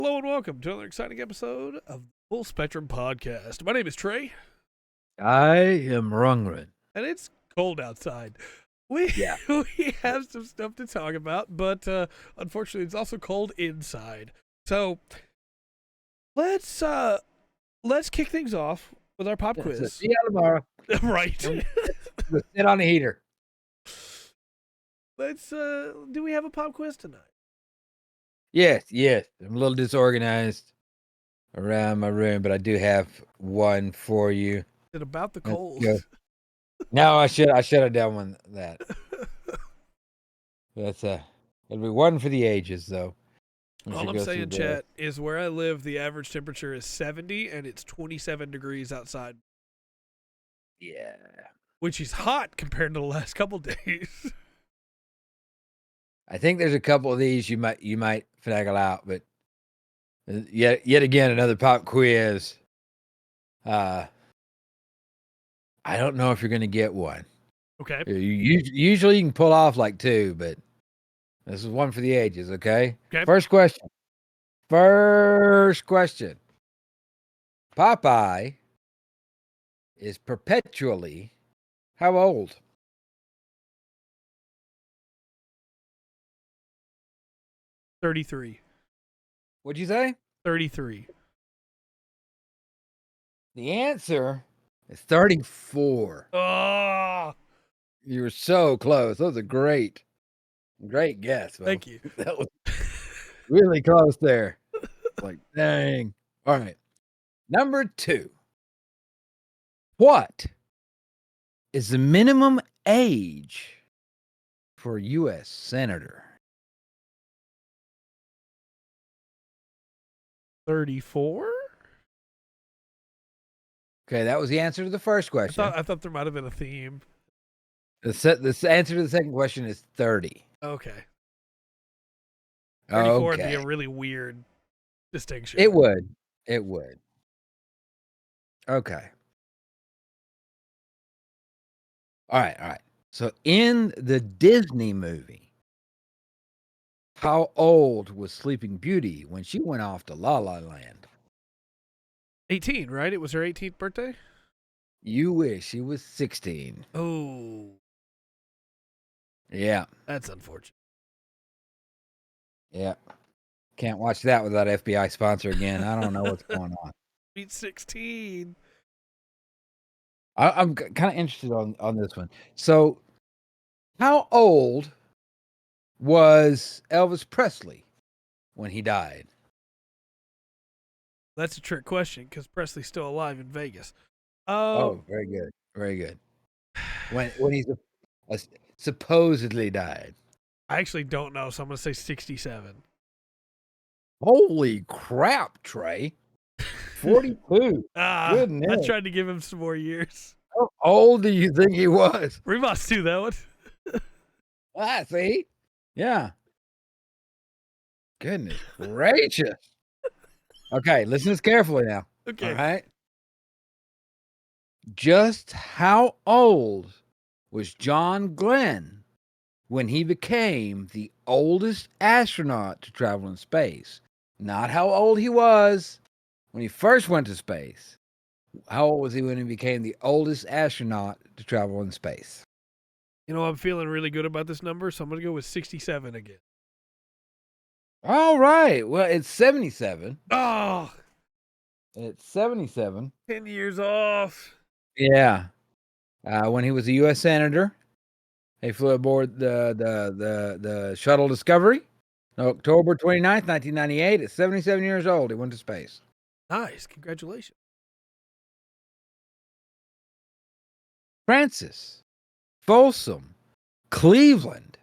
Hello and welcome to another exciting episode of Full Spectrum Podcast. My name is Trey, I am Rungren. and it's cold outside. We Yeah. we have some stuff to talk about, but unfortunately, it's also cold inside. So let's kick things off with our pop So quiz. see you tomorrow. Right. We'll sit on the heater. Let's. Do we have a pop quiz tonight? Yes. I'm a little disorganized around my room, but I do have one for you. Is it about the Let's cold? go. No, I should have done one that. That's it'll be one for the ages though. All I'm saying, chat, is where I live, the average temperature is 70, and it's 27 degrees outside. Yeah. Which is hot compared to the last couple days. I think there's a couple of these you might finagle out, but yet again another pop quiz. I don't know if you're going to get one. Okay. Usually you can pull off like two, but this is one for the ages, okay? Okay. First question. Popeye is perpetually how old? 33. What'd you say? 33. The answer is 34. Oh, You were so close. That was a great guess. Bo. thank you. That was really close there. Like, dang. All right. Number 2. What is the minimum age for a U.S. senator? 34? Okay, that was the answer to the first question. I thought there might have been a theme. The answer to the second question is 30. Okay. 34 would be Okay. a really weird distinction. It would. Okay. All right. So in the Disney movie, how old was Sleeping Beauty when she went off to La La Land? 18, right? It was her 18th birthday? You wish she was 16. Oh, Yeah. that's unfortunate. Yeah. Can't watch that without FBI sponsor again. I don't know what's going on. Beat 16. I'm kind of interested on this one. So, how old was Elvis Presley when he died? That's a trick question because Presley's still alive in Vegas. Oh, very good. When he's supposedly died. I actually don't know, so I'm going to say 67. Holy crap, Trey! 42. Goodness. I tried to give him some more years. How old do you think he was? We must do that one. See? Yeah. Goodness gracious. Okay, listen carefully now. Okay. All right. Just how old was John Glenn when he became the oldest astronaut to travel in space? Not how old he was when he first went to space. How old was he when he became the oldest astronaut to travel in space? You know, I'm feeling really good about this number, so I'm going to go with 67 again. All right. Well, it's 77. Oh, It's 77. 10 years off. Yeah. When he was a U.S. Senator, he flew aboard the shuttle Discovery on October 29th, 1998. At 77 years old, he went to space. Nice. Congratulations. Frances Folsom Cleveland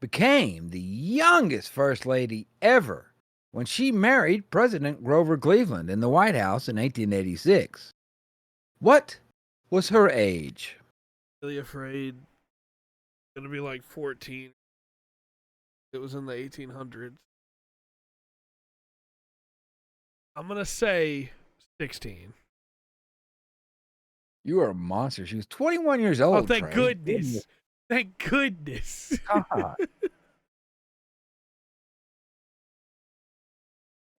became the youngest First Lady ever when she married President Grover Cleveland in the White House in 1886. What was her age? Really afraid. Going to be like 14. It was in the 1800s. I'm going to say 16. You are a monster. She was 21 years old. Oh, thank Trey. goodness. Thank goodness. God.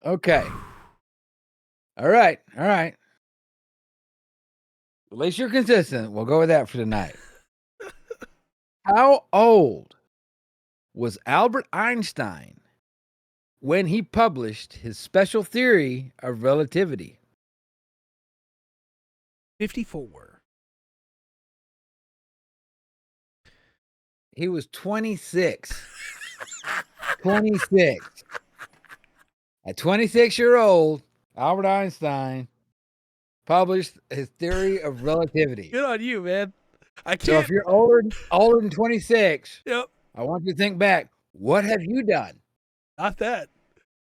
Okay. All right. All right. At least you're consistent. We'll go with that for tonight. How old was Albert Einstein when he published his special theory of relativity? 54. He was 26. 26. At 26-year-old, Albert Einstein published his theory of relativity. Good on you, man. I So if can't. you're older than 26, Yep. I want you to think back. What have you done? Not that.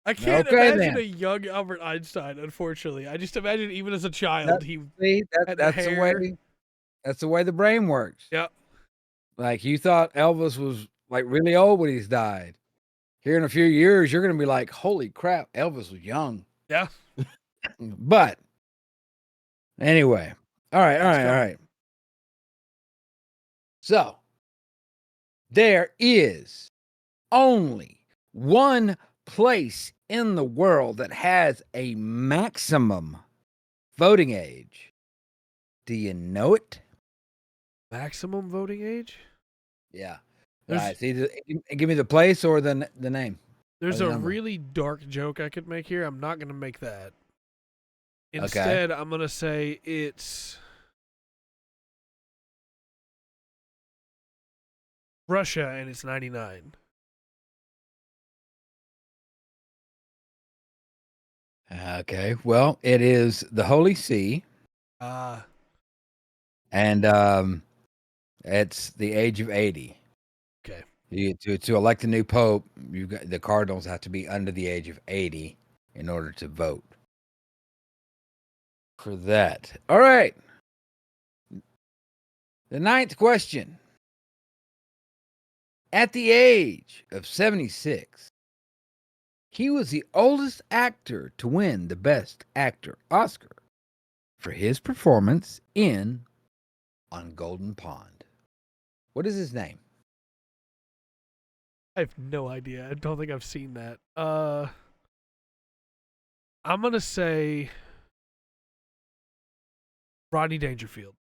I can't Okay, imagine then. a young Albert Einstein, unfortunately. I just imagine even as a child, he See, had that's the hair. way. That's the way the brain works. Yep. Like you thought Elvis was like really old when he's died. Here in a few years, you're gonna be like, "Holy crap, Elvis was young." Yeah. But anyway, all right. So there is only one place in the world that has a maximum voting age. Do you know it? Maximum voting age? Yeah. There's- All right. See, give me the place or the name. There's the a number. really dark joke I could make here. I'm not going to make that. Instead, I'm going to say it's Russia and it's 99. Okay. Well, it is the Holy See, and it's the age of 80. Okay. To elect a new pope, the cardinals have to be under the age of 80 in order to vote for that. All right. The ninth question. At the age of 76, he was the oldest actor to win the Best Actor Oscar for his performance in On Golden Pond. What is his name? I have no idea. I don't think I've seen that. I'm going to say Rodney Dangerfield.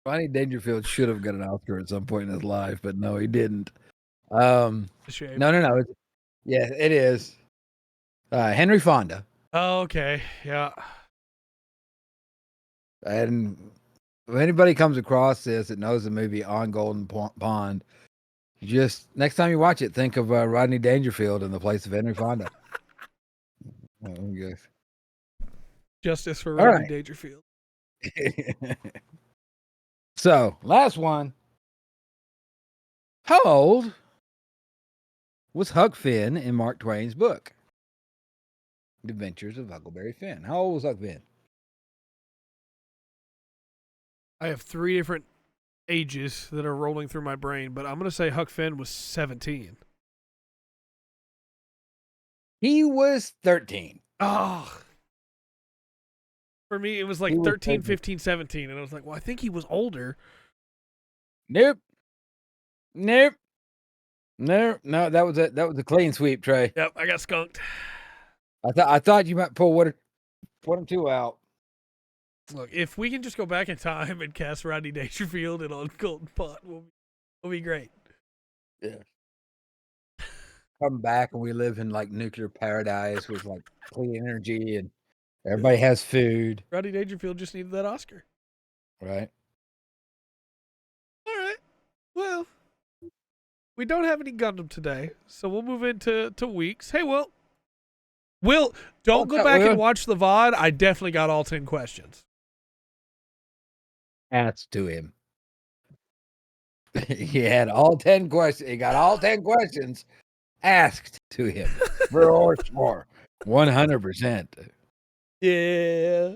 Rodney Dangerfield should have got an Oscar at some point in his life, but no, he didn't. No. Yeah, it is. Henry Fonda. Oh, okay. Yeah. And if anybody comes across this that knows the movie On Golden Pond, just next time you watch it, think of Rodney Dangerfield in the place of Henry Fonda. Oh, yes. Justice for All Rodney right. Dangerfield. So, last one. How old was Huck Finn in Mark Twain's book, The Adventures of Huckleberry Finn? How old was Huck Finn? I have 3 different ages that are rolling through my brain, but I'm going to say Huck Finn was 17. He was 13. Oh. For me, it was like 13, 15, 17. And I was like, well, I think he was older. Nope. No, that was a clean sweep, Trey. Yep, I got skunked. I thought you might pull one or two out. Look, if we can just go back in time and cast Rodney Dangerfield and on Golden Pot, we'll be great. Yeah. Come back and we live in like nuclear paradise with like clean energy and everybody has food. Rodney Dangerfield just needed that Oscar. Right. All right. Well, we don't have any Gundam today, so we'll move into weeks. Hey, Will, don't go back and watch the VOD. I definitely got all 10 questions. Asked to him. He had all 10 questions. He got all 10 questions asked to him. For sure. 100%. Yeah.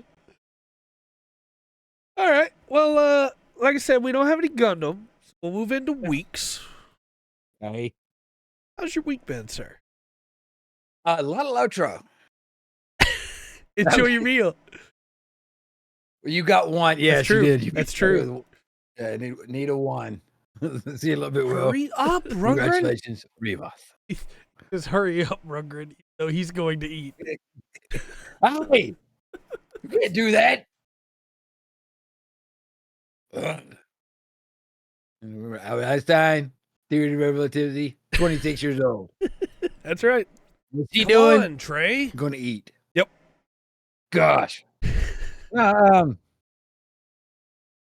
All right. Well, like I said, we don't have any Gundam. So we'll move into weeks. Hey. How's your week been, sir? A lot of Lotro. Enjoy your meal. You got one. Yes, you did. That's true. Yeah, need a one. See you a little bit, Will. Hurry up, Rugrat. Congratulations, Rivas. Just hurry up, Rugrid. So he's going to eat. Hey, you can't do that. Remember Albert Einstein, theory of relativity, 26 years old. That's right. What's he Come doing? on, Trey. Going to eat. Yep. Gosh. Um.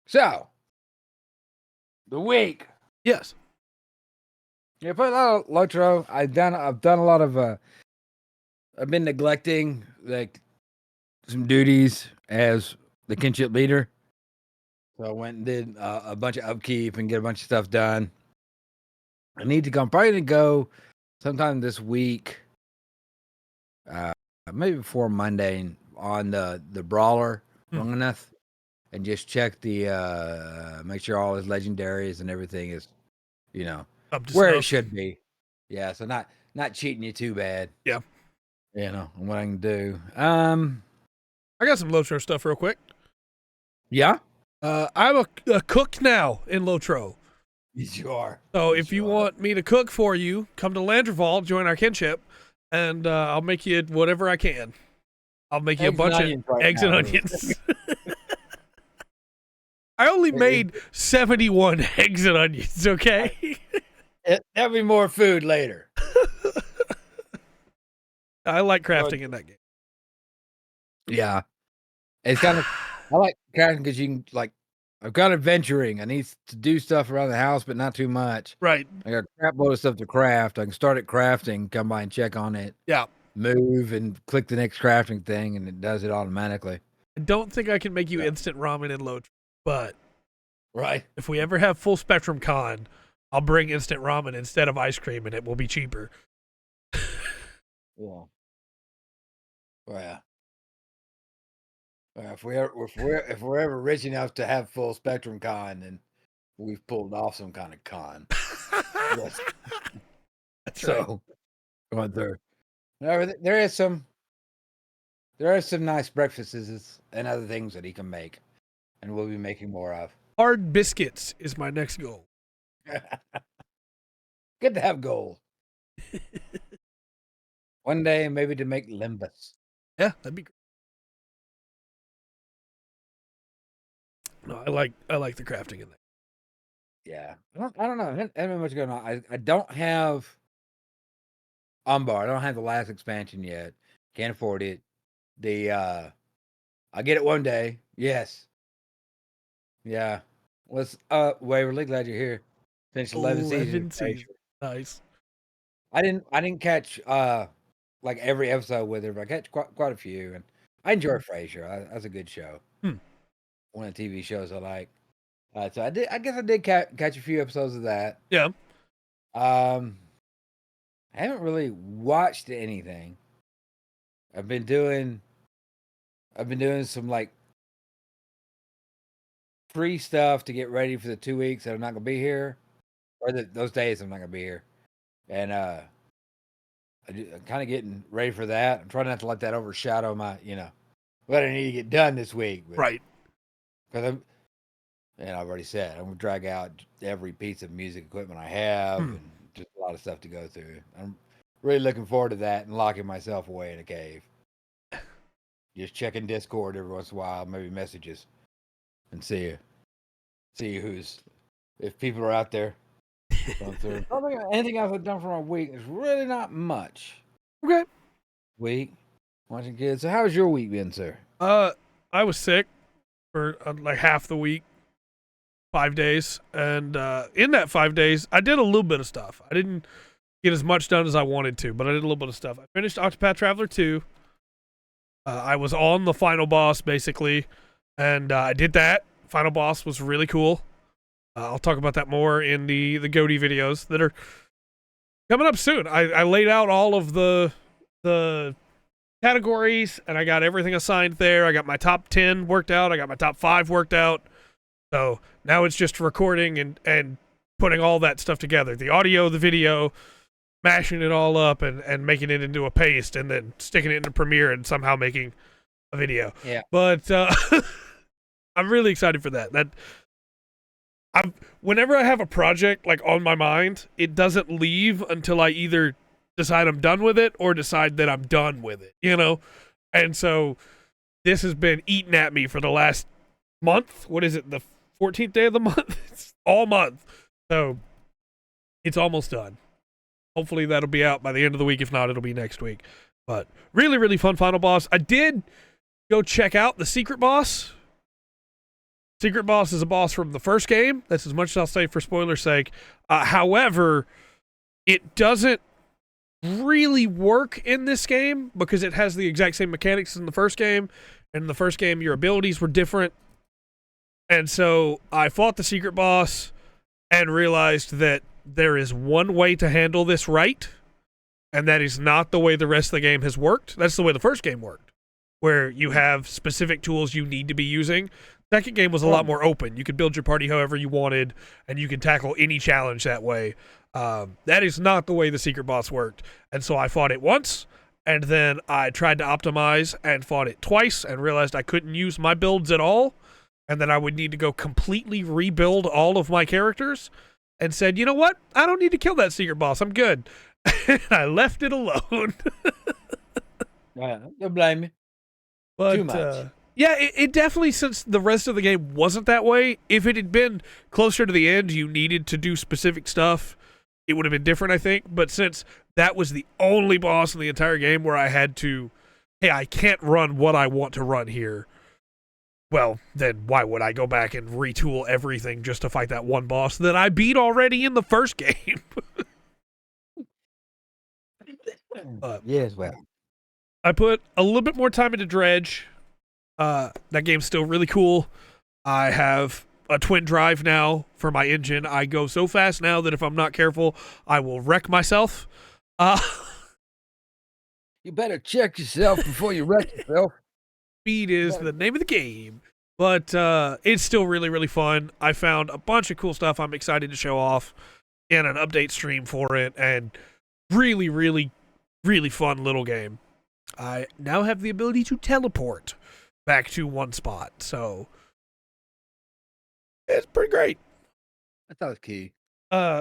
So the week. Yes. Yeah, put a lot of Lotro. I've done a lot of. I've been neglecting like some duties as the kinship leader. So I went and did a bunch of upkeep and get a bunch of stuff done. I need to go. I'm probably gonna go sometime this week. Maybe before Monday on the brawler long enough, and just check the make sure all his legendaries and everything is, Up to where snuff. it should be. Yeah, so not cheating you too bad. Yeah. What I can do. I got some Lotro stuff real quick. Yeah. I'm a cook now in Lotro. Yes, you are. So if you want me to cook for you, come to Landreval, join our kinship, and I'll make you whatever I can. I'll make you a bunch of eggs and onions. I only made 71 eggs and onions, okay? There'll be more food later. I like crafting in that game. Yeah. It's kind of, I like crafting because you can, like, I've got adventuring. I need to do stuff around the house, but not too much. Right. I got a crap load of stuff to craft. I can start at crafting, come by and check on it. Yeah. Move and click the next crafting thing, and it does it automatically. I don't think I can make you instant ramen in Lotro, but right. If we ever have full spectrum con, I'll bring instant ramen instead of ice cream, and it will be cheaper. Yeah. Well, if we're ever rich enough to have full spectrum con, then we've pulled off some kind of con. Yes. That's so, going through. There are some nice breakfasts and other things that he can make, and we'll be making more of. Hard biscuits is my next goal. Good to have goals. One day, maybe to make limbus. Yeah, that'd be great. No, I like the crafting in that. Yeah, I don't know. I don't know what's going on. I don't have Umbar. I don't have the last expansion yet. Can't afford it. I'll get it one day. Yes. Yeah. What's up, Waverly? Glad you're here. Finished 11 seasons. Nice. I didn't catch like every episode with her, but I catch quite a few, and I enjoy Frasier. That's a good show. One of the TV shows I like. So I guess I did catch a few episodes of that. Yeah. I haven't really watched anything. I've been doing some like free stuff to get ready for the 2 weeks that I'm not gonna be here, or those days I'm not gonna be here, and I'm kind of getting ready for that. I'm trying not to let that overshadow my, what I need to get done this week. Right. Because I've already said I'm gonna drag out every piece of music equipment I have, and just a lot of stuff to go through. I'm really looking forward to that and locking myself away in a cave. Just checking Discord every once in a while, maybe messages, and see if people are out there. Going through. Anything else I've done for my week is really not much. Okay. Week watching kids. So how was your week been, sir? I was sick for like half the week, 5 days, and in that 5 days, I did a little bit of stuff. I didn't get as much done as I wanted to, but I did a little bit of stuff. I finished Octopath Traveler 2. I was on the final boss basically, and I did that. Final boss was really cool. I'll talk about that more in the Goaty videos that are coming up soon. I laid out all of the categories, and I got everything assigned there. I got my top 10 worked out. I got my top 5 worked out. So now it's just recording and putting all that stuff together. The audio, the video, mashing it all up and making it into a paste, and then sticking it into Premiere and somehow making a video. Yeah. But I'm really excited for that. Whenever I have a project like on my mind, it doesn't leave until I either decide I'm done with it or decide that I'm done with it, you know? And so this has been eating at me for the last month. What is it? The 14th day of the month? It's all month. So it's almost done. Hopefully that'll be out by the end of the week. If not, it'll be next week. But really, really fun final boss. I did go check out the secret boss. Secret boss is a boss from the first game. That's as much as I'll say for spoiler's sake. However, it doesn't really work in this game because it has the exact same mechanics as in the first game. In the first game, your abilities were different. And so I fought the secret boss and realized that there is one way to handle this right, and that is not the way the rest of the game has worked. That's the way the first game worked, where you have specific tools you need to be using. Second game was a lot more open. You could build your party however you wanted, and you could tackle any challenge that way. That is not the way the secret boss worked. And so I fought it once, and then I tried to optimize and fought it twice and realized I couldn't use my builds at all, and then I would need to go completely rebuild all of my characters, and said, you know what? I don't need to kill that secret boss. I'm good. And I left it alone. Don't blame me. But, Too much. Yeah, it definitely, since the rest of the game wasn't that way, if it had been closer to the end, you needed to do specific stuff, it would have been different, I think. But since that was the only boss in the entire game where I had to, hey, I can't run what I want to run here, well, then why would I go back and retool everything just to fight that one boss that I beat already in the first game? Yes, well. I put a little bit more time into Dredge. That game's still really cool. I have a twin drive now for my engine. I go so fast now that if I'm not careful, I will wreck myself. You better check yourself before you wreck yourself. Speed is the name of the game. But it's still really, really fun. I found a bunch of cool stuff I'm excited to show off in an update stream for it. And really, really, really fun little game. I now have the ability to teleport back to one spot. So it's pretty great. I thought it was key.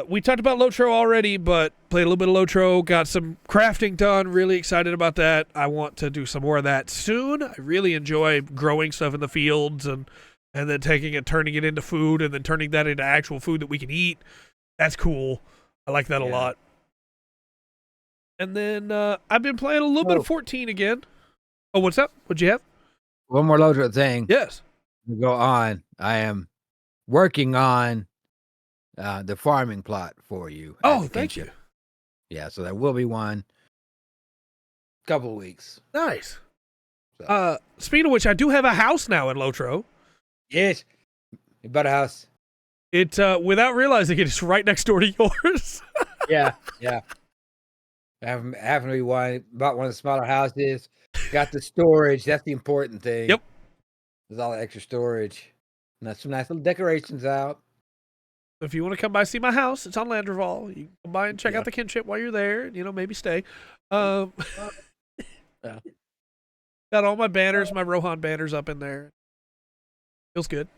We talked about Lotro already, but played a little bit of Lotro, got some crafting done, really excited about that. I want to do some more of that soon. I really enjoy growing stuff in the fields and then taking it, turning it into food, and then turning that into actual food that we can eat. That's cool. I like that a lot. And then I've been playing a little bit of 14 again. Oh, what's up? What'd you have? One more Lotro thing. Yes. To go on. I am working on the farming plot for you. Oh, thank you. Yeah, so there will be one. Couple of weeks. Nice. So. Speaking of which, I do have a house now in Lotro. Yes. You bought a house. It without realizing it, it's right next door to yours. Yeah. Having to be one. Bought one of the smaller houses. Got the storage. That's the important thing. Yep. There's all the extra storage. And that's some nice little decorations out. If you want to come by see my house, it's on Landerval. You can come by and check out the kinship while you're there. You know, maybe stay. Got all my banners, my Rohan banners up in there. Feels good.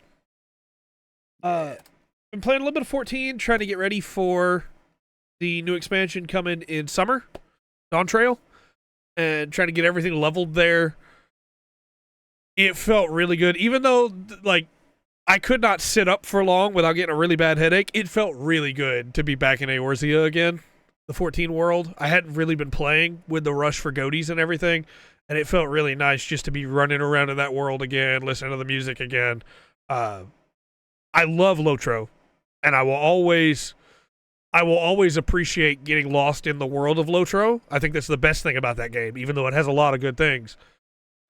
Been playing a little bit of 14, trying to get ready for the new expansion coming in summer, Dawn Trail, and trying to get everything leveled there. It felt really good, even though like I could not sit up for long without getting a really bad headache. It felt really good to be back in Eorzea again, the 14 world. I hadn't really been playing with the rush for goatees and everything, and it felt really nice just to be running around in that world again, listening to the music again. I love Lotro, and I will always appreciate getting lost in the world of Lotro. I think that's the best thing about that game, even though it has a lot of good things.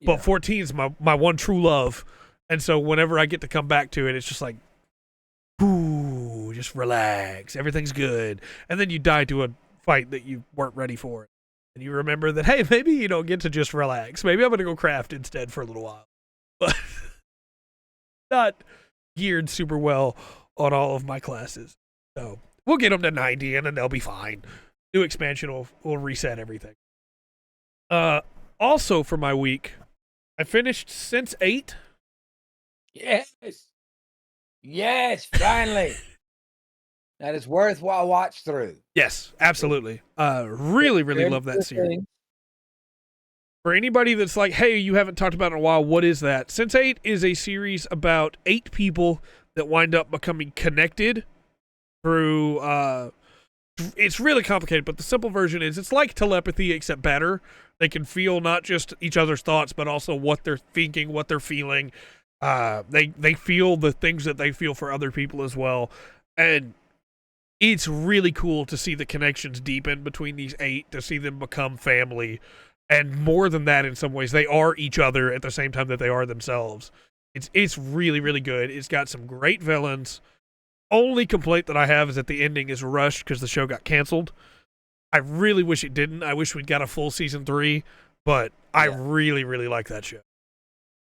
But 14 is my one true love. And so whenever I get to come back to it, it's just like, ooh, just relax. Everything's good. And then you die to a fight that you weren't ready for. And you remember that, hey, maybe you don't get to just relax. Maybe I'm going to go craft instead for a little while. But not geared super well on all of my classes. So we'll get them to 90 and then they'll be fine. New expansion will reset everything. Also for my week, I finished Sense 8. Yes, finally. That is worthwhile watch through. Yes, absolutely. Really love that series. For anybody that's like, hey, you haven't talked about it in a while, what is that? Sense8 is a series about 8 people that wind up becoming connected through, it's really complicated, but the simple version is it's like telepathy except better. They can feel not just each other's thoughts, but also what they're thinking, what they're feeling. They feel the things that they feel for other people as well. And it's really cool to see the connections deepen between these 8, to see them become family. And more than that, in some ways, they are each other at the same time that they are themselves. It's really good. It's got some great villains. Only complaint that I have is that the ending is rushed because the show got canceled. I really wish it didn't. I wish we'd got a full season 3, but I really like that show.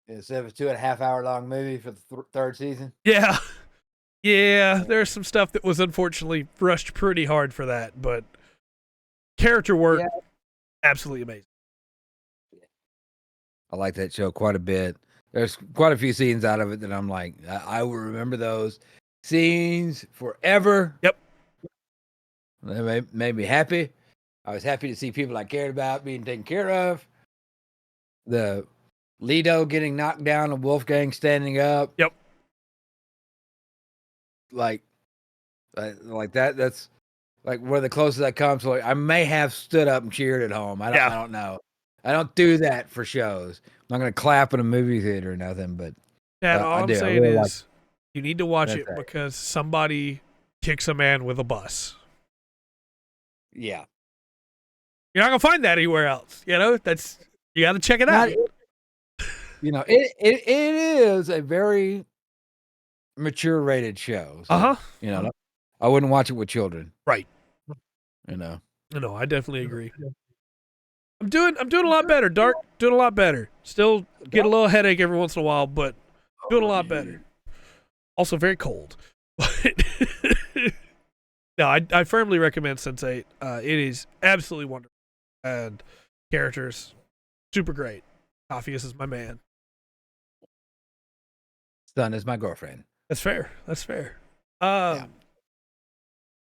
Instead of a 2.5 hour long movie for the third season? Yeah. Yeah, there's some stuff that was unfortunately rushed pretty hard for that, but character work, absolutely amazing. I like that show quite a bit. There's quite a few scenes out of it that I'm like, I will remember those scenes forever. Yep. They made me happy. I was happy to see people I cared about being taken care of. The Lido getting knocked down and Wolfgang standing up. Yep. Like that. That's like where the closest I come. So I may have stood up and cheered at home. I don't know. I don't do that for shows. I'm not going to clap in a movie theater or nothing, but Dad, all I'm saying is you need to watch it because somebody kicks a man with a bus. Yeah. You're not going to find that anywhere else. You know, you got to check it out. You know, it is a very mature rated show. So, you know, I wouldn't watch it with children. Right. You know. No, I definitely agree. I'm doing a lot better, Dark. Doing a lot better. Still get a little headache every once in a while, but doing a lot better. Also very cold. No, I firmly recommend Sense8. It is absolutely wonderful. And characters, super great. Coffeeus is my man. Son is my girlfriend. That's fair. I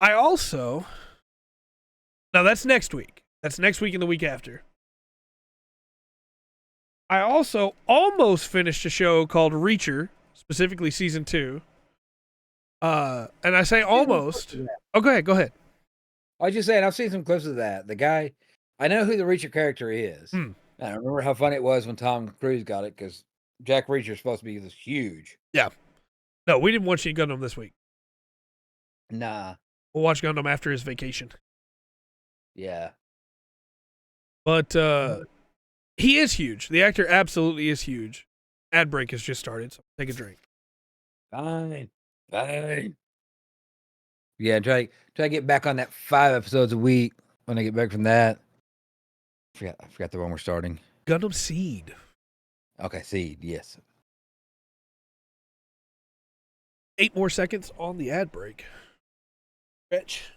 also... Now, that's next week. That's next week and the week after. I also almost finished a show called Reacher, specifically season 2. And I say almost. Oh, go ahead. I was just saying, I've seen some clips of that. The guy, I know who the Reacher character is. I remember how funny it was when Tom Cruise got it, because Jack Reacher's supposed to be this huge. Yeah. No, we didn't watch any Gundam this week. Nah. We'll watch Gundam after his vacation. Yeah. But he is huge. The actor absolutely is huge. Ad break has just started, so take a drink. Fine. Yeah, try to get back on that 5 episodes a week when I get back from that. I forgot the one we're starting. Gundam Seed. Okay, Seed, yes. 8 more seconds on the ad break. Fetch.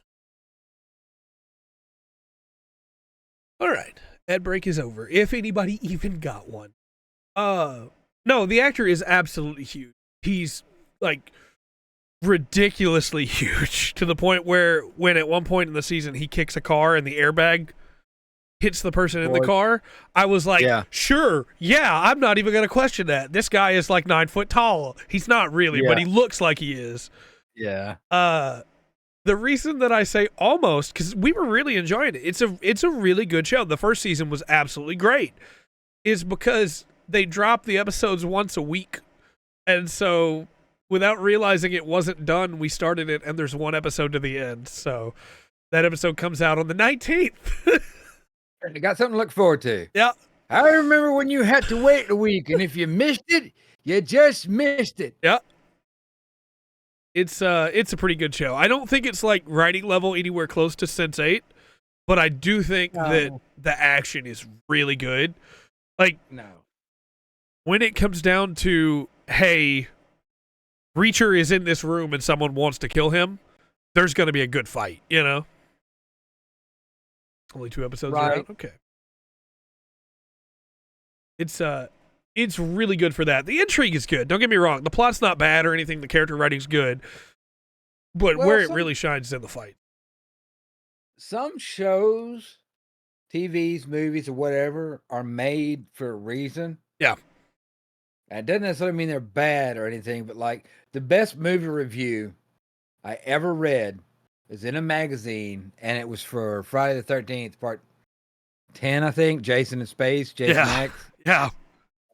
All right. Ad break is over. If anybody even got one. No, the actor is absolutely huge. He's like ridiculously huge to the point where when at one point in the season he kicks a car and the airbag hits the person in the car, I was like, sure, I'm not even going to question that. This guy is like 9 foot tall. He's not really, but he looks like he is. Yeah. The reason that I say almost, because we were really enjoying it. It's a really good show. The first season was absolutely great. Is because they drop the episodes once a week. And so without realizing it wasn't done, we started it and there's one episode to the end. So that episode comes out on the 19th. You got something to look forward to. Yeah. I remember when you had to wait a week, and if you missed it, you just missed it. Yeah. It's a pretty good show. I don't think it's like writing level anywhere close to Sense8, but I do think that the action is really good. Like, when it comes down to, hey, Reacher is in this room and someone wants to kill him, there's going to be a good fight, you know? Only 2 episodes are out? Okay. It's really good for that. The intrigue is good. Don't get me wrong. The plot's not bad or anything. The character writing's good. but where it really shines is in the fight. Some shows, TVs, movies, or whatever are made for a reason. Yeah. And it doesn't necessarily mean they're bad or anything, but like the best movie review I ever read is in a magazine, and it was for Friday the 13th, part 10, I think, Jason in Space, Jason X. Yeah.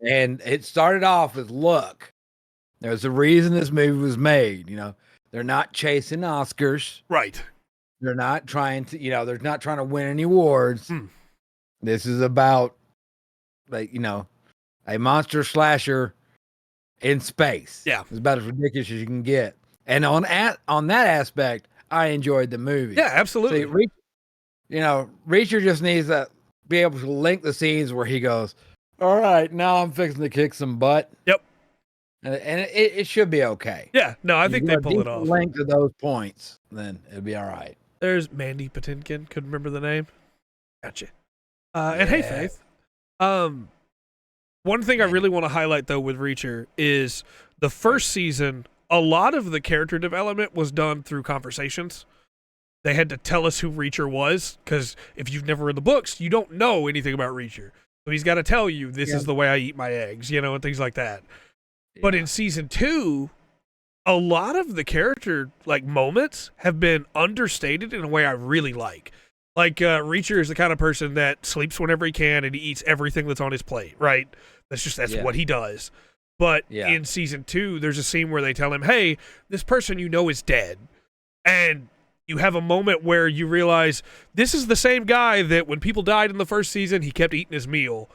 And it started off with, look, there's a reason this movie was made. You know, they're not chasing Oscars. Right. They're not trying to, they're not trying to win any awards. This is about, like, a monster slasher in space. Yeah. It's about as ridiculous as you can get. And on that aspect, I enjoyed the movie. Yeah, absolutely. So, Reacher just needs to be able to link the scenes where he goes, all right, now I'm fixing to kick some butt. Yep. And it should be okay. Yeah, no, I think they pull it off. Link to those points, then it'll be all right. There's Mandy Patinkin. Couldn't remember the name. Gotcha. And hey, Faith. One thing I really want to highlight, though, with Reacher is the first season, a lot of the character development was done through conversations. They had to tell us who Reacher was, because if you've never read the books, you don't know anything about Reacher. So he's got to tell you, this is the way I eat my eggs, and things like that. Yeah. But in season 2, a lot of the character moments have been understated in a way I really like. Like Reacher is the kind of person that sleeps whenever he can and he eats everything that's on his plate, right? That's what he does. But in season 2, there's a scene where they tell him, hey, this person is dead. And you have a moment where you realize this is the same guy that when people died in the first season, he kept eating his meal.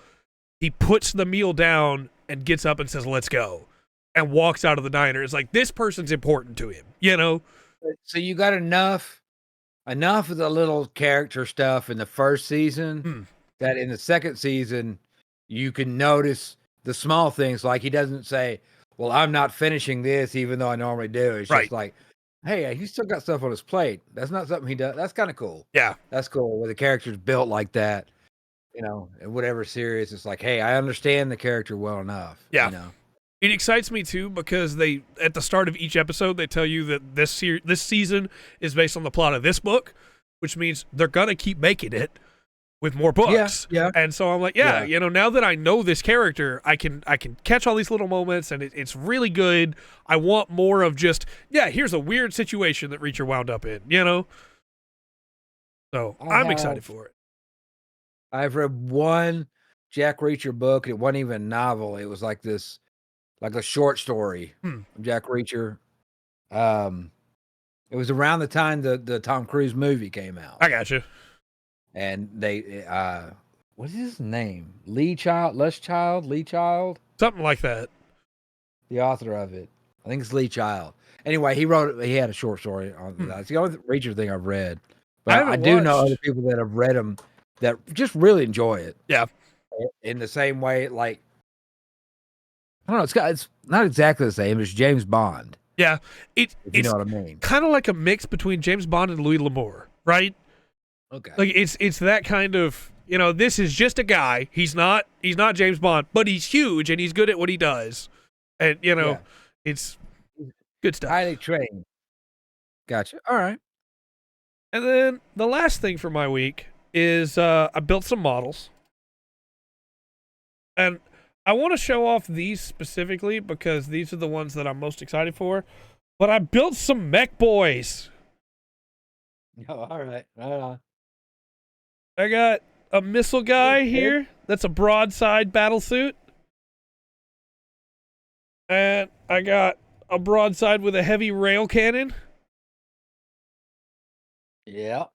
He puts the meal down and gets up and says, let's go. And walks out of the diner. It's like, this person's important to him, So you got enough of the little character stuff in the first season that in the second season, you can notice the small things. Like he doesn't say, well, I'm not finishing this even though I normally do. It's just like, hey, he's still got stuff on his plate. That's not something he does. That's kind of cool. Yeah. That's cool. Where the character's built like that, in whatever series, it's like, hey, I understand the character well enough. Yeah. It excites me too because they, at the start of each episode, they tell you that this season is based on the plot of this book, which means they're gonna keep making it with more books. Yeah. And so I'm like, now that I know this character, I can catch all these little moments, and it's really good. I want more of just, here's a weird situation that Reacher wound up in, So I'm excited for it. I've read one Jack Reacher book. It wasn't even a novel. It was like this. Like a short story of Jack Reacher. It was around the time the Tom Cruise movie came out. I got you. And they, what is his name? Lee Child? Something like that. The author of it. I think it's Lee Child. Anyway, he had a short story on that. It's the only Reacher thing I've read. But I do know other people that have read them that just really enjoy it. Yeah. In the same way, like, I don't know. It's not exactly the same as James Bond. Yeah, you know what I mean. Kind of like a mix between James Bond and Louis L'Amour, right? Okay. Like it's that kind of, this is just a guy. He's not James Bond, but he's huge and he's good at what he does, and it's good stuff. Highly trained. Gotcha. All right. And then the last thing for my week is I built some models, and I want to show off these specifically because these are the ones that I'm most excited for. But I built some mech boys. Oh, all right. Right on. I got a missile guy here. That's a broadside battle suit. And I got a broadside with a heavy rail cannon. Yeah.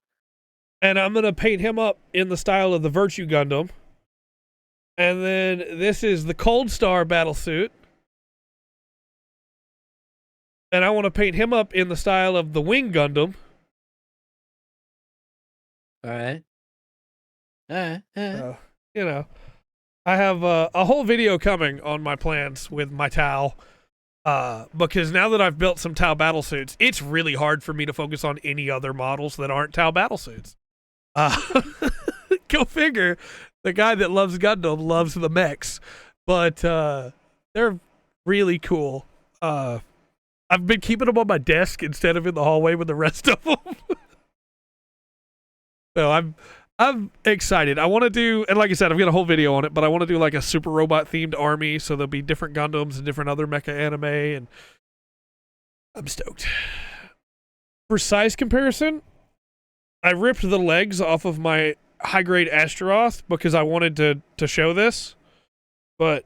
And I'm going to paint him up in the style of the Virtue Gundam. And then this is the Cold Star battle suit. And I want to paint him up in the style of the Wing Gundam. All right. I have a whole video coming on my plans with my Tau. Because now that I've built some Tau battle suits, it's really hard for me to focus on any other models that aren't Tau battle suits. Go figure. The guy that loves Gundam loves the mechs, but they're really cool. I I've been keeping them on my desk instead of in the hallway with the rest of them. So I'm excited. I want to do, and like I said, I've got a whole video on it, but I want to do like a super robot themed army, so there'll be different Gundams and different other mecha anime, and I'm stoked. For size comparison, I ripped the legs off of my high-grade Astaroth because I wanted to show this, but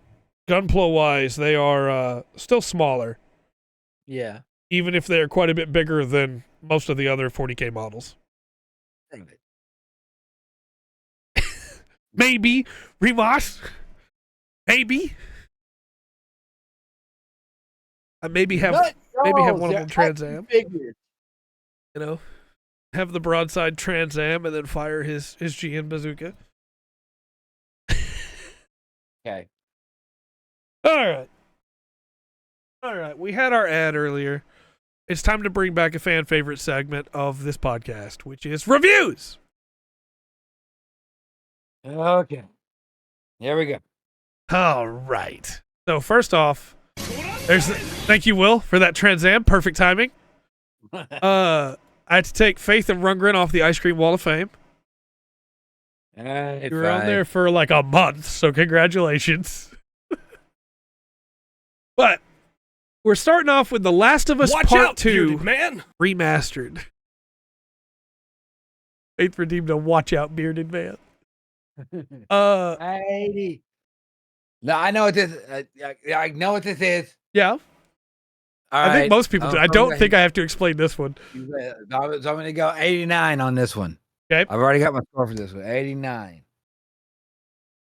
Gunpla-wise, they are still smaller. Yeah. Even if they're quite a bit bigger than most of the other 40K models. Maybe. Remas. Maybe. I maybe have one of them Trans Am. You know? Have the broadside Trans Am and then fire his GN bazooka. Okay. Alright. We had our ad earlier. It's time to bring back a fan favorite segment of this podcast, which is reviews. Okay. Here we go. All right. So first off, thank you, Will, for that Trans Am. Perfect timing. I had to take Faith and Rundgren off the Ice Cream Wall of Fame. You were on there for like a month, so congratulations. But we're starting off with The Last of Us Part 2 remastered. Faith redeemed a watch out, bearded man. 80. No, I know what this. I know what this is. Yeah. All I right. think most people do. I don't think I have to explain this one. So I'm going to go 89 on this one. Okay. I've already got my score for this one. 89.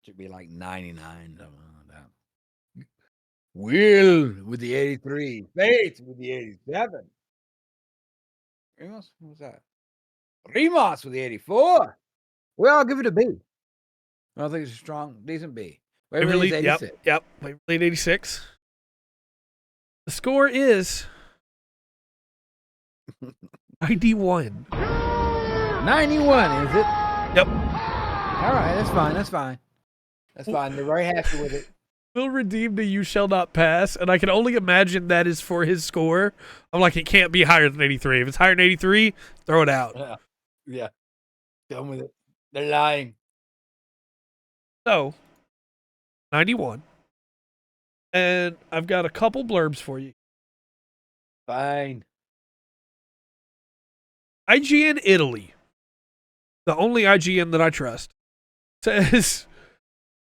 Should be like 99. Something like that. Will with the 83. Faith with the 87. Remus, what was that? Remus with the 84. Well, I'll give it a B. I don't think it's a strong, decent B. Waverly's 86. Yep. Waverly 86. The score is 91. 91, is it? Yep. All right, that's fine. That's fine. That's fine. They're very happy with it. Will redeemed a You Shall Not Pass, and I can only imagine that is for his score. I'm like, it can't be higher than 83. If it's higher than 83, throw it out. Yeah. Done with it. They're lying. So, 91. And I've got a couple blurbs for you. Fine. IGN Italy, the only IGN that I trust, says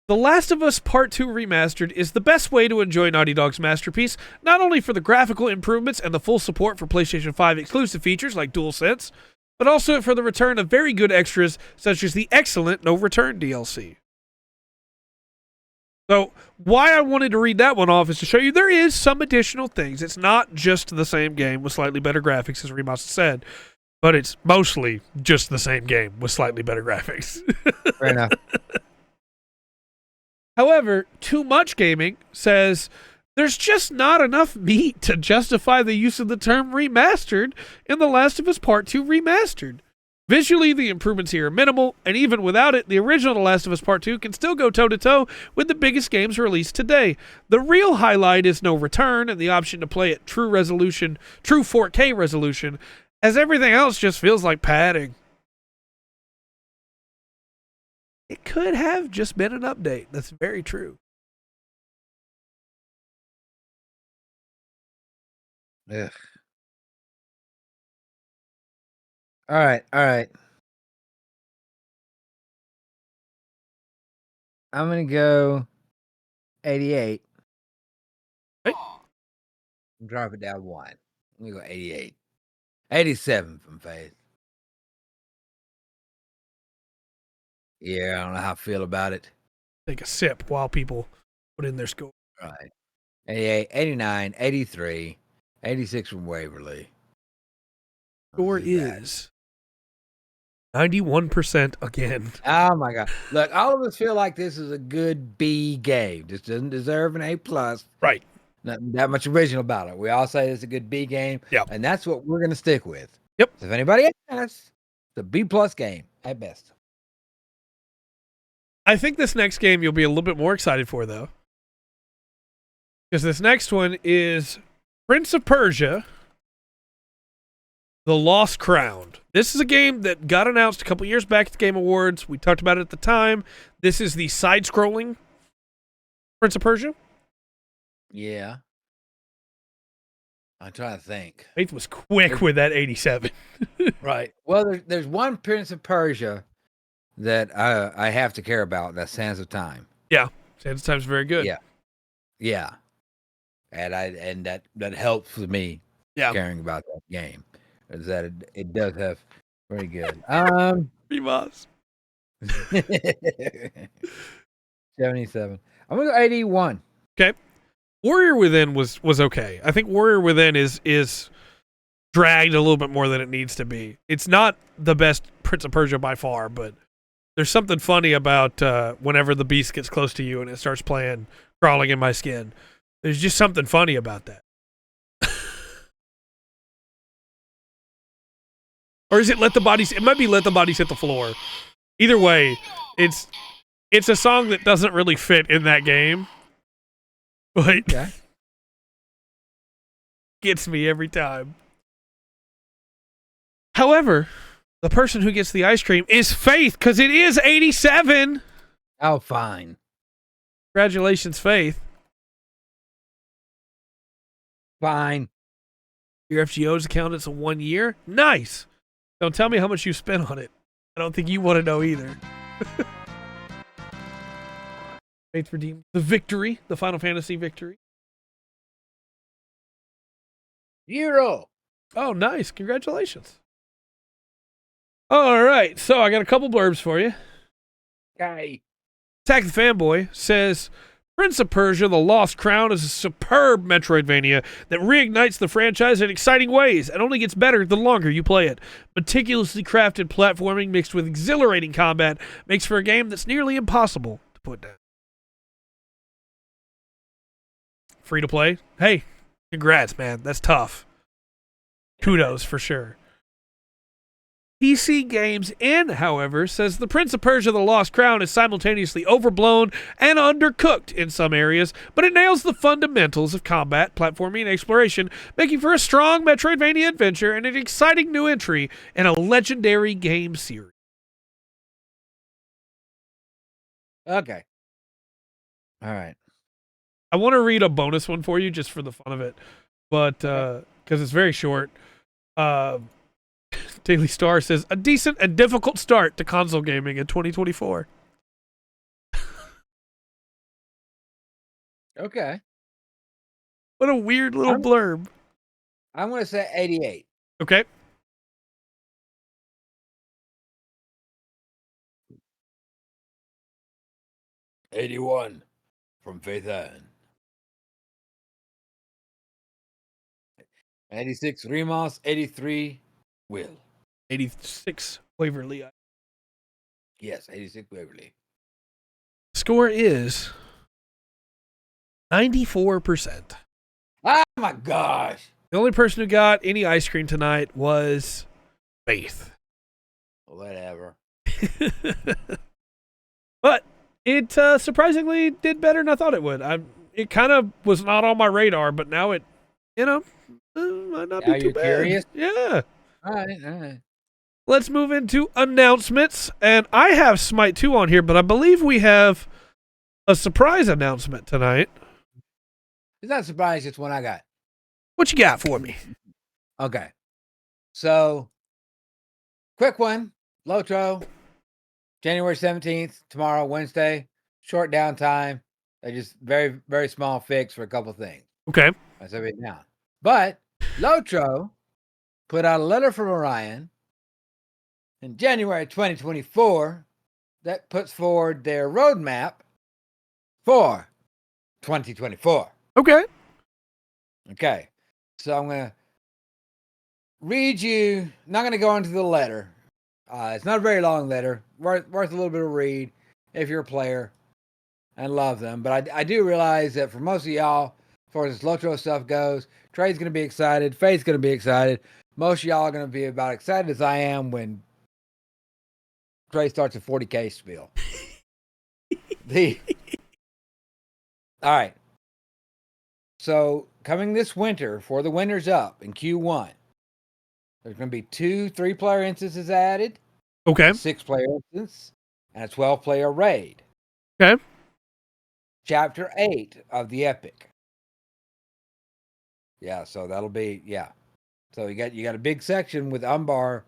The Last of Us Part 2 Remastered is the best way to enjoy Naughty Dog's masterpiece, not only for the graphical improvements and the full support for PlayStation 5 exclusive features like DualSense, but also for the return of very good extras such as the excellent No Return DLC. So, why I wanted to read that one off is to show you there is some additional things. It's not just the same game with slightly better graphics, as Remas said, but it's mostly just the same game with slightly better graphics. Fair enough. However, Too Much Gaming says there's just not enough meat to justify the use of the term remastered in The Last of Us Part 2 Remastered. Visually, the improvements here are minimal, and even without it, the original The Last of Us Part 2 can still go toe-to-toe with the biggest games released today. The real highlight is No Return and the option to play at true 4K resolution, as everything else just feels like padding. It could have just been an update. That's very true. Ugh. All right. I'm going to go 88. Right. Drop it down one. I'm going to go 88. 87 from Faith. Yeah, I don't know how I feel about it. Take a sip while people put in their score. All right. 88, 89, 83, 86 from Waverly. Score is 91% again. Oh my God. Look, all of us feel like this is a good B game. This doesn't deserve an A plus. Right. Not that much original about it. We all say it's a good B game. Yep. And that's what we're going to stick with. Yep. So if anybody asks, it's a B plus game at best. I think this next game you'll be a little bit more excited for, though. Because this next one is Prince of Persia, The Lost Crown. This is a game that got announced a couple years back at the Game Awards. We talked about it at the time. This is the side-scrolling Prince of Persia. Yeah. I'm trying to think. Faith was quick with that 87. Right. Well, there's one Prince of Persia that I have to care about. That's Sands of Time. Yeah, Sands of Time is very good. Yeah. And that helps with me caring about that game. Is that it does have very good. Rivas. 77. I'm gonna go 81. Okay. Warrior Within was okay. I think Warrior Within is dragged a little bit more than it needs to be. It's not the best Prince of Persia by far, but there's something funny about whenever the beast gets close to you and it starts playing Crawling in My Skin. There's just something funny about that. Or is it Let the Bodies... It might be Let the Bodies Hit the Floor. Either way, it's a song that doesn't really fit in that game. But gets me every time. However, the person who gets the ice cream is Faith, because it is 87. Oh, fine. Congratulations, Faith. Fine. Your FGO's account is a 1 year. Nice. Don't tell me how much you spent on it. I don't think you want to know either. Faith redeemed the victory, the Final Fantasy victory. Euro. Oh, nice. Congratulations. All right. So I got a couple blurbs for you. Okay. Attack the Fanboy says, Prince of Persia, The Lost Crown is a superb Metroidvania that reignites the franchise in exciting ways and only gets better the longer you play it. Meticulously crafted platforming mixed with exhilarating combat makes for a game that's nearly impossible to put down. Free to play? Hey, congrats, man. That's tough. Kudos for sure. PC Games In, however, says the Prince of Persia The Lost Crown is simultaneously overblown and undercooked in some areas, but it nails the fundamentals of combat, platforming, and exploration, making for a strong Metroidvania adventure and an exciting new entry in a legendary game series. Okay. All right. I want to read a bonus one for you just for the fun of it, but because it's very short. Daily Star says, a decent and difficult start to console gaming in 2024. Okay. What a weird little blurb. I'm going to say 88. Okay. $81 from Faith Ann. 86 Remus, 83 Will. 86 Waverly. Yes, 86 Waverly. Score is 94%. Oh my gosh. The only person who got any ice cream tonight was Faith. Whatever. But it surprisingly did better than I thought it would. It kind of was not on my radar, but now it, might not Now be too you're bad. curious? Yeah. All right. Let's move into announcements. And I have Smite 2 on here, but I believe we have a surprise announcement tonight. It's not surprising, it's one I got. What you got for me? Okay. So, quick one. Lotro, January 17th, tomorrow, Wednesday. Short downtime. They just very, very small fix for a couple things. Okay. That's everything now. But Lotro put out a letter from Orion in January 2024 that puts forward their roadmap for 2024. Okay. Okay. So I'm going to read you, not going to go into the letter. It's not a very long letter, worth a little bit of read if you're a player and love them. But I do realize that for most of y'all, as far as this Lotro stuff goes, Trey's going to be excited. Faith's going to be excited. Most of y'all are going to be about excited as I am when Trey starts a 40K spiel. All right. So coming this winter, for the winter's up in Q1, there's going to be 2 3-player instances added, Okay. a 6-player instance, and a 12-player raid. Okay. Chapter 8 of the Epic. Yeah, so that'll be So you got a big section with Umbar.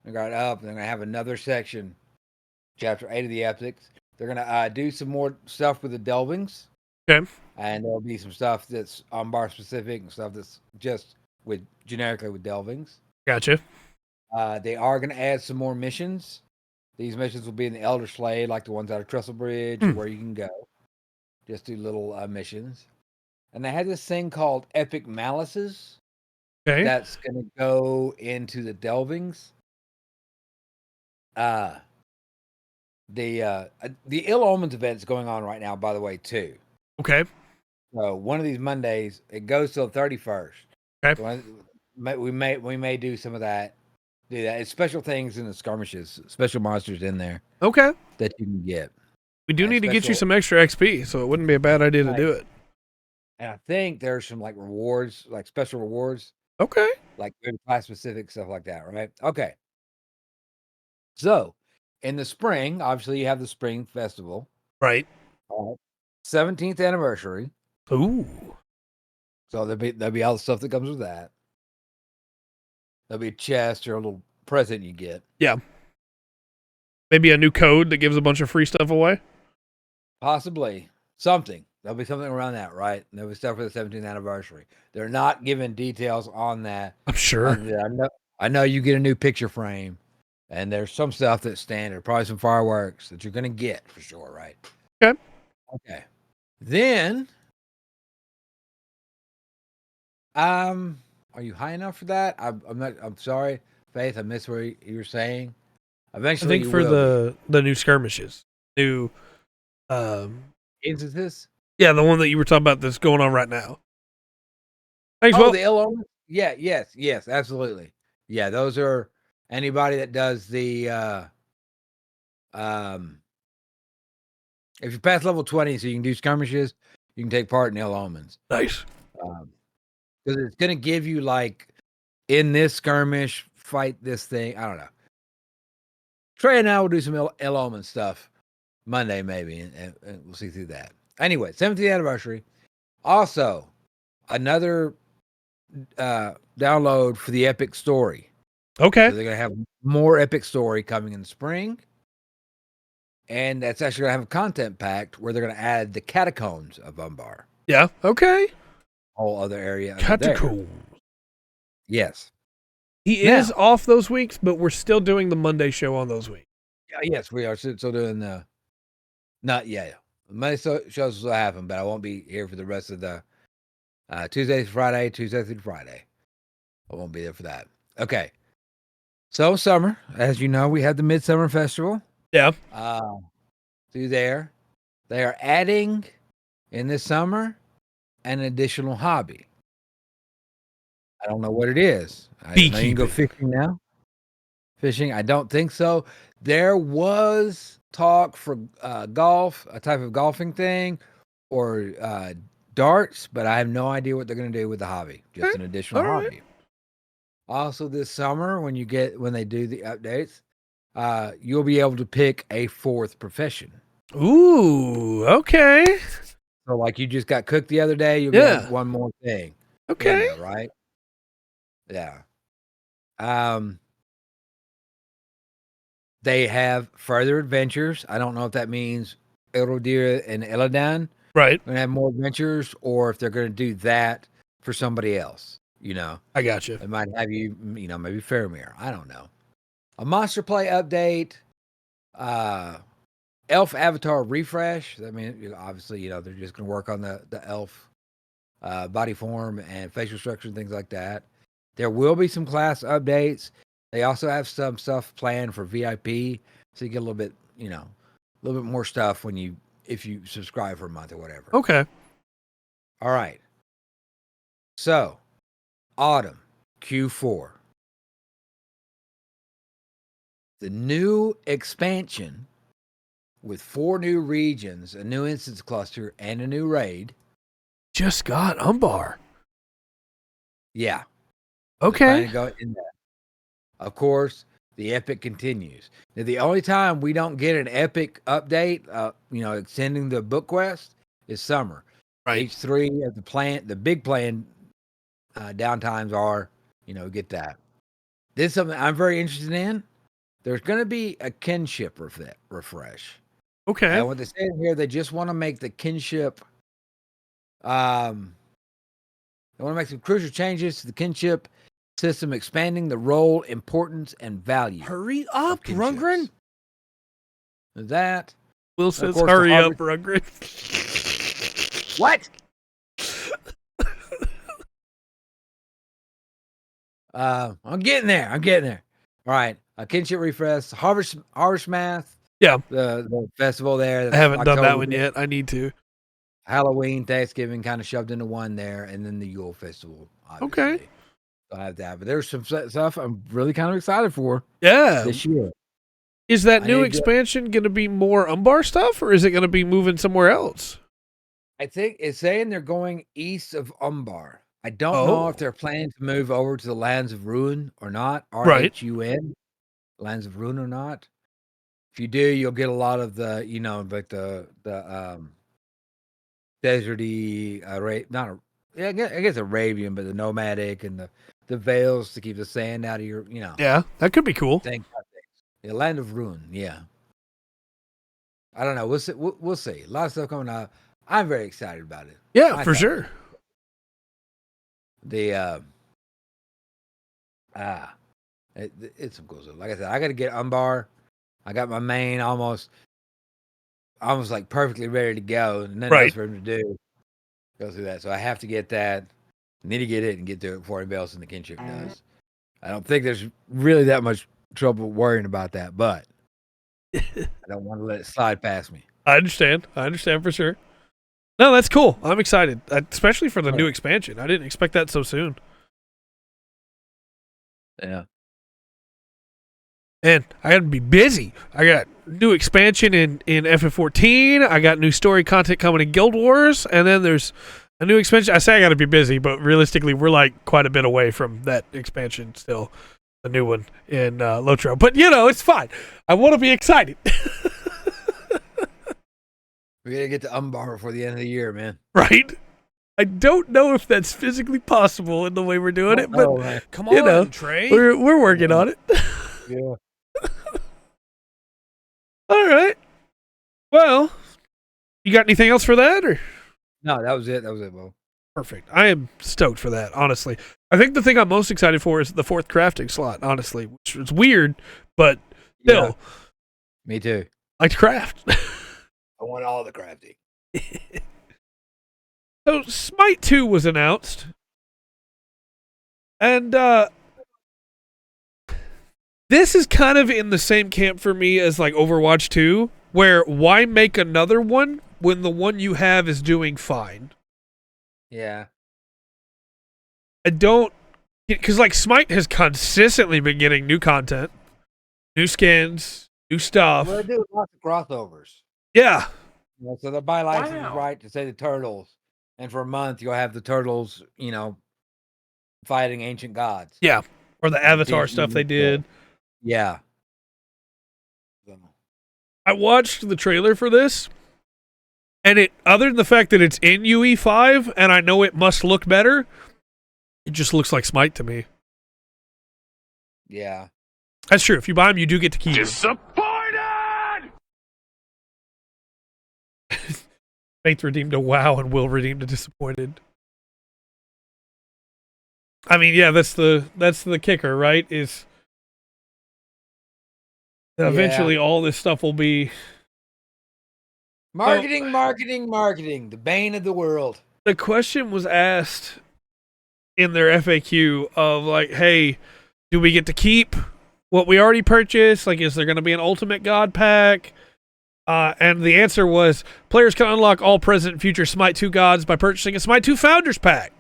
They got up, and they're gonna have another section, Chapter 8 of the Epics. They're gonna do some more stuff with the delvings. Okay. And there'll be some stuff that's Umbar specific and stuff that's just generically with delvings. Gotcha. They are gonna add some more missions. These missions will be in the Elder Slade, like the ones out of Trestle Bridge, where you can go. Just do little missions. And they had this thing called Epic Malices. Okay. That's going to go into the delvings. The Ill Omens event is going on right now, by the way, too. Okay. So one of these Mondays, it goes till the 31st. Okay. So we may do some of that. Do that. It's special things in the skirmishes, special monsters in there Okay. that you can get. We do need to get you some extra XP, so it wouldn't be a bad idea to do it. And I think there's some like rewards, like special rewards. Okay. Like class specific stuff like that, right? Okay. So in the spring, obviously you have the spring festival. Right. 17th anniversary. Ooh. So there'll be all the stuff that comes with that. There'll be a chest or a little present you get. Yeah. Maybe a new code that gives a bunch of free stuff away. Possibly something. There'll be something around that, right? There'll be stuff for the 17th anniversary. They're not giving details on that. I'm sure. I know you get a new picture frame, and there's some stuff that's standard. Probably some fireworks that you're gonna get for sure, right? Okay. Okay. Then, are you high enough for that? I'm not. I'm sorry, Faith. I missed what you were saying. Eventually, I think for the new skirmishes, new instances. Yeah, the one that you were talking about that's going on right now. Thanks, The Ill Omens? Yeah, yes, absolutely. Yeah, those are anybody that does the if you pass level 20, so you can do skirmishes, you can take part in Ill Omens. Nice. Because it's gonna give you like in this skirmish, fight this thing. I don't know. Trey and I will do some Ill Omen stuff Monday, maybe, and we'll see through that. Anyway, 70th anniversary. Also, another download for the Epic Story. Okay. So they're going to have more Epic Story coming in the spring. And that's actually going to have a content pack where they're going to add the catacombs of Umbar. Yeah. Okay. Whole other area. Catacombs. Yes. He is off those weeks, but we're still doing the Monday show on those weeks. Yes, we are still doing the. Not yet. Monday shows will happen, but I won't be here for the rest of the Tuesday through Friday. I won't be there for that. Okay. So summer, as you know, we had the Midsummer Festival. Yeah. Through there, they are adding in this summer an additional hobby. I don't know what it is. You can go fishing now. Fishing? I don't think so. There was talk for golf, a type of golfing thing, or darts, but I have no idea what they're going to do with the hobby. Just an additional hobby. Right. Also, this summer, when they do the updates, you'll be able to pick a 4th profession. Ooh, okay. So, like you just got cooked the other day, you'll get one more thing. Okay. There, right? Yeah. They have further adventures. I don't know if that means Erodir and Eladan. Right. Going to have more adventures, or if they're going to do that for somebody else. You know. I got you. It might have you, maybe Faramir. I don't know. A monster play update. Elf avatar refresh. I mean, obviously, they're just going to work on the elf body form and facial structure and things like that. There will be some class updates. They also have some stuff planned for VIP, so you get a little bit, a little bit more stuff if you subscribe for a month or whatever. Okay. All right. So, autumn, Q4. The new expansion with 4 new regions, a new instance cluster, and a new raid. just got Umbar. Yeah. Okay. To go in that. Of course, the epic continues. Now, the only time we don't get an epic update, extending the book quest, is summer. Right. H3 of the big plan downtimes are, get that. This is something I'm very interested in. There's going to be a kinship refresh. Okay. And what they say in here, they just want to make the kinship. They want to make some crucial changes to the kinship system, expanding the role, importance, and value. Hurry up, Rundgren. That. Will says, hurry up, Rundgren. What? I'm getting there. All right. Kinship refresh, Harvest Math. Yeah. The festival there. I haven't done that one yet. I need to. Halloween, Thanksgiving kind of shoved into one there, and then the Yule Festival, obviously. Okay. So I have that. But there's some stuff I'm really kind of excited for. Yeah. This year. Is that new expansion going to be more Umbar stuff, or is it going to be moving somewhere else? I think it's saying they're going east of Umbar. I don't know if they're planning to move over to the Lands of Ruin or not. RHUN. Lands of Ruin or not. If you do, you'll get a lot of the, like the deserty, I guess Arabian, but the nomadic and the veils to keep the sand out of your, Yeah, that could be cool. The Land of Ruin, yeah. I don't know. We'll see. We'll see. A lot of stuff coming out. I'm very excited about it. Yeah, for sure. It's some cool stuff. Like I said, I got to get Umbar. I got my main almost like perfectly ready to go, and nothing else for him to do. Go through that, so I have to get that. I need to get it and get to it before anybody else in the kinship does. I don't think there's really that much trouble worrying about that, but I don't want to let it slide past me. I understand for sure. No, that's cool. I'm excited, especially for the new expansion. I didn't expect that so soon. Yeah. And I got to be busy. I got new expansion in FF14. I got new story content coming in Guild Wars. And then there's a new expansion. I say I got to be busy, but realistically, we're like quite a bit away from that expansion still. The new one in Lotro. But, it's fine. I want to be excited. We got to get to Umbar before the end of the year, man. Right? I don't know if that's physically possible in the way we're doing it, but come on, Trey. We're working on it. Yeah. All right. Well, you got anything else for that, or? No, that was it. Bo. Perfect. I am stoked for that, honestly. I think the thing I'm most excited for is the 4th crafting slot, honestly, which is weird, but still. Yeah. Me too. I like to craft. I want all the crafting. So, Smite 2 was announced. And this is kind of in the same camp for me as like Overwatch 2, where why make another one when the one you have is doing fine? Yeah. I don't, because like Smite has consistently been getting new content, new skins, new stuff. Well, they do lots of crossovers. Yeah. So they'll buy licenses, right, to say the turtles. And for a month, you'll have the turtles, fighting ancient gods. Yeah. Or the Avatar stuff they did. Yeah. I watched the trailer for this, and it, other than the fact that it's in UE5, and I know it must look better, it just looks like Smite to me. Yeah. That's true. If you buy them, you do get to keep them. Disappointed! Faith redeemed a WoW, and Will redeemed a disappointed. I mean, yeah, that's the kicker, right? Is eventually all this stuff will be marketing, the bane of the world. The question was asked in their FAQ of like, hey, do we get to keep what we already purchased? Like, is there going to be an Ultimate God pack? And the answer was, players can unlock all present and future Smite 2 gods by purchasing a Smite 2 Founders pack.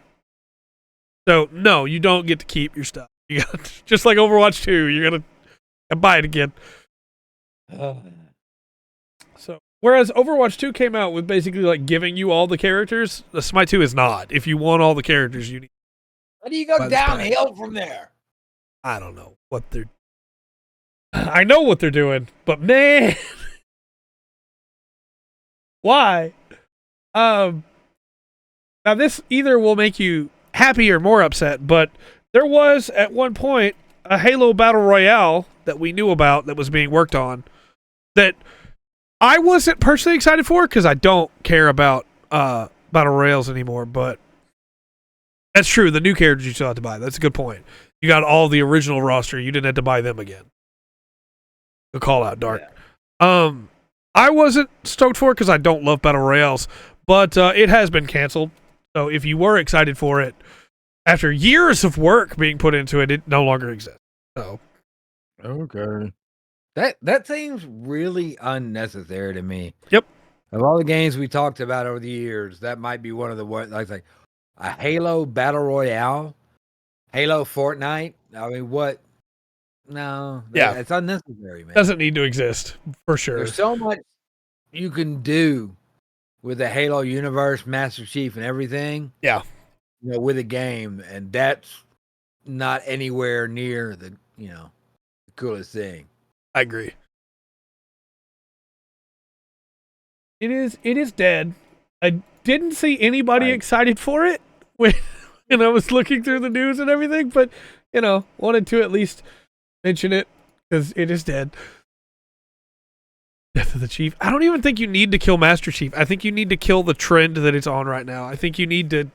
So, no, you don't get to keep your stuff. You got, just like Overwatch 2, you're going to buy it again. So, Whereas Overwatch 2 came out with basically like giving you all the characters. The Smite 2 is not. If you want all the characters, you need. How do you go downhill from there? I don't know what they're. I know what they're doing, but man, why? Now this either will make you happy or more upset, but there was at one point a Halo Battle Royale that we knew about that was being worked on that I wasn't personally excited for because I don't care about Battle Royales anymore, but that's true. The new characters you still have to buy. That's a good point. You got all the original roster. You didn't have to buy them again. The call out, Dark. Yeah. I wasn't stoked for it because I don't love Battle Royales, but it has been canceled. So if you were excited for it, after years of work being put into it, it no longer exists. So, okay, that seems really unnecessary to me. Yep. Of all the games we talked about over the years, that might be one of the like a Halo Battle Royale, Halo Fortnite. I mean, what? No, yeah, it's unnecessary, man. Doesn't need to exist for sure. There's so much you can do with the Halo universe, Master Chief, and everything. Yeah, with a game, and that's not anywhere near the the coolest thing. I agree. It is dead. I didn't see anybody excited for it when I was looking through the news and everything, but wanted to at least mention it because it is dead. Death of the Chief. I don't even think you need to kill Master Chief. I think you need to kill the trend that it's on right now. I think you need to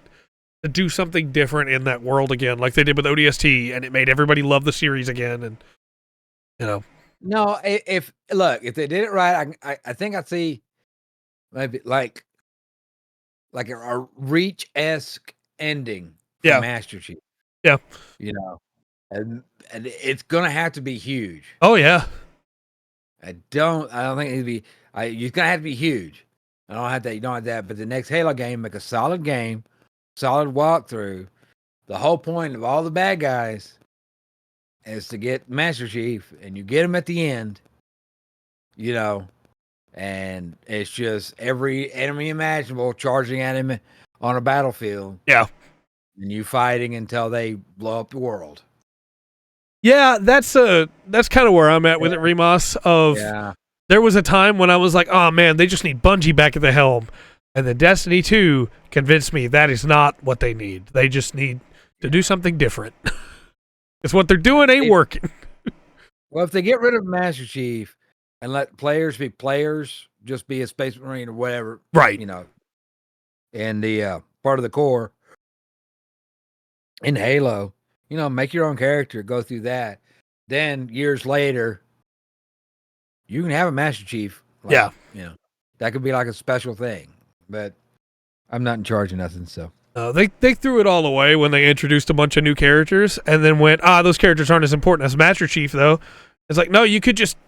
do something different in that world again, like they did with ODST, and it made everybody love the series again. And no, if they did it right, I think I'd see maybe like a Reach-esque ending for Master Chief. Yeah, and it's gonna have to be huge. Oh yeah. I don't think it'd be. You're gonna have to be huge. I don't have that. You don't have that. But the next Halo game, make a solid game, solid walkthrough. The whole point of all the bad guys is to get Master Chief, and you get him at the end. And it's just every enemy imaginable charging at him on a battlefield. Yeah, and you fighting until they blow up the world. Yeah, that's kind of where I'm at with it, Remas. There was a time when I was like, oh man, they just need Bungie back at the helm. And then Destiny 2 convinced me that is not what they need. They just need to do something different. Because what they're doing ain't working. Well, if they get rid of Master Chief and let players be players, just be a Space Marine or whatever. Right. And the part of the core in Halo. Make your own character, go through that. Then years later, you can have a Master Chief. That could be like a special thing. But I'm not in charge of nothing, so. They threw it all away when they introduced a bunch of new characters and then went, those characters aren't as important as Master Chief, though. It's like, no, you could just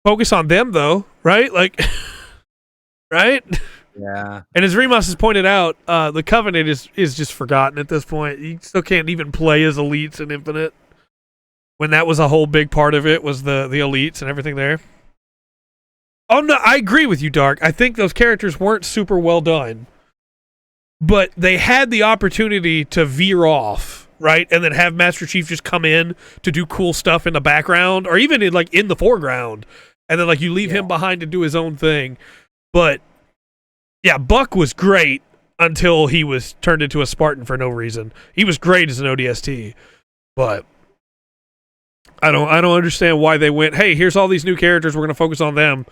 focus on them, though, right? Like, right? Yeah. And as Remas has pointed out, the Covenant is just forgotten at this point. You still can't even play as elites in Infinite. When that was a whole big part of it, was the elites and everything there. Oh, no, I agree with you, Dark. I think those characters weren't super well done. But they had the opportunity to veer off, right? And then have Master Chief just come in to do cool stuff in the background, or even in the foreground. And then you leave him behind to do his own thing. But yeah, Buck was great until he was turned into a Spartan for no reason. He was great as an ODST, but I don't understand why they went, hey, here's all these new characters, we're going to focus on them.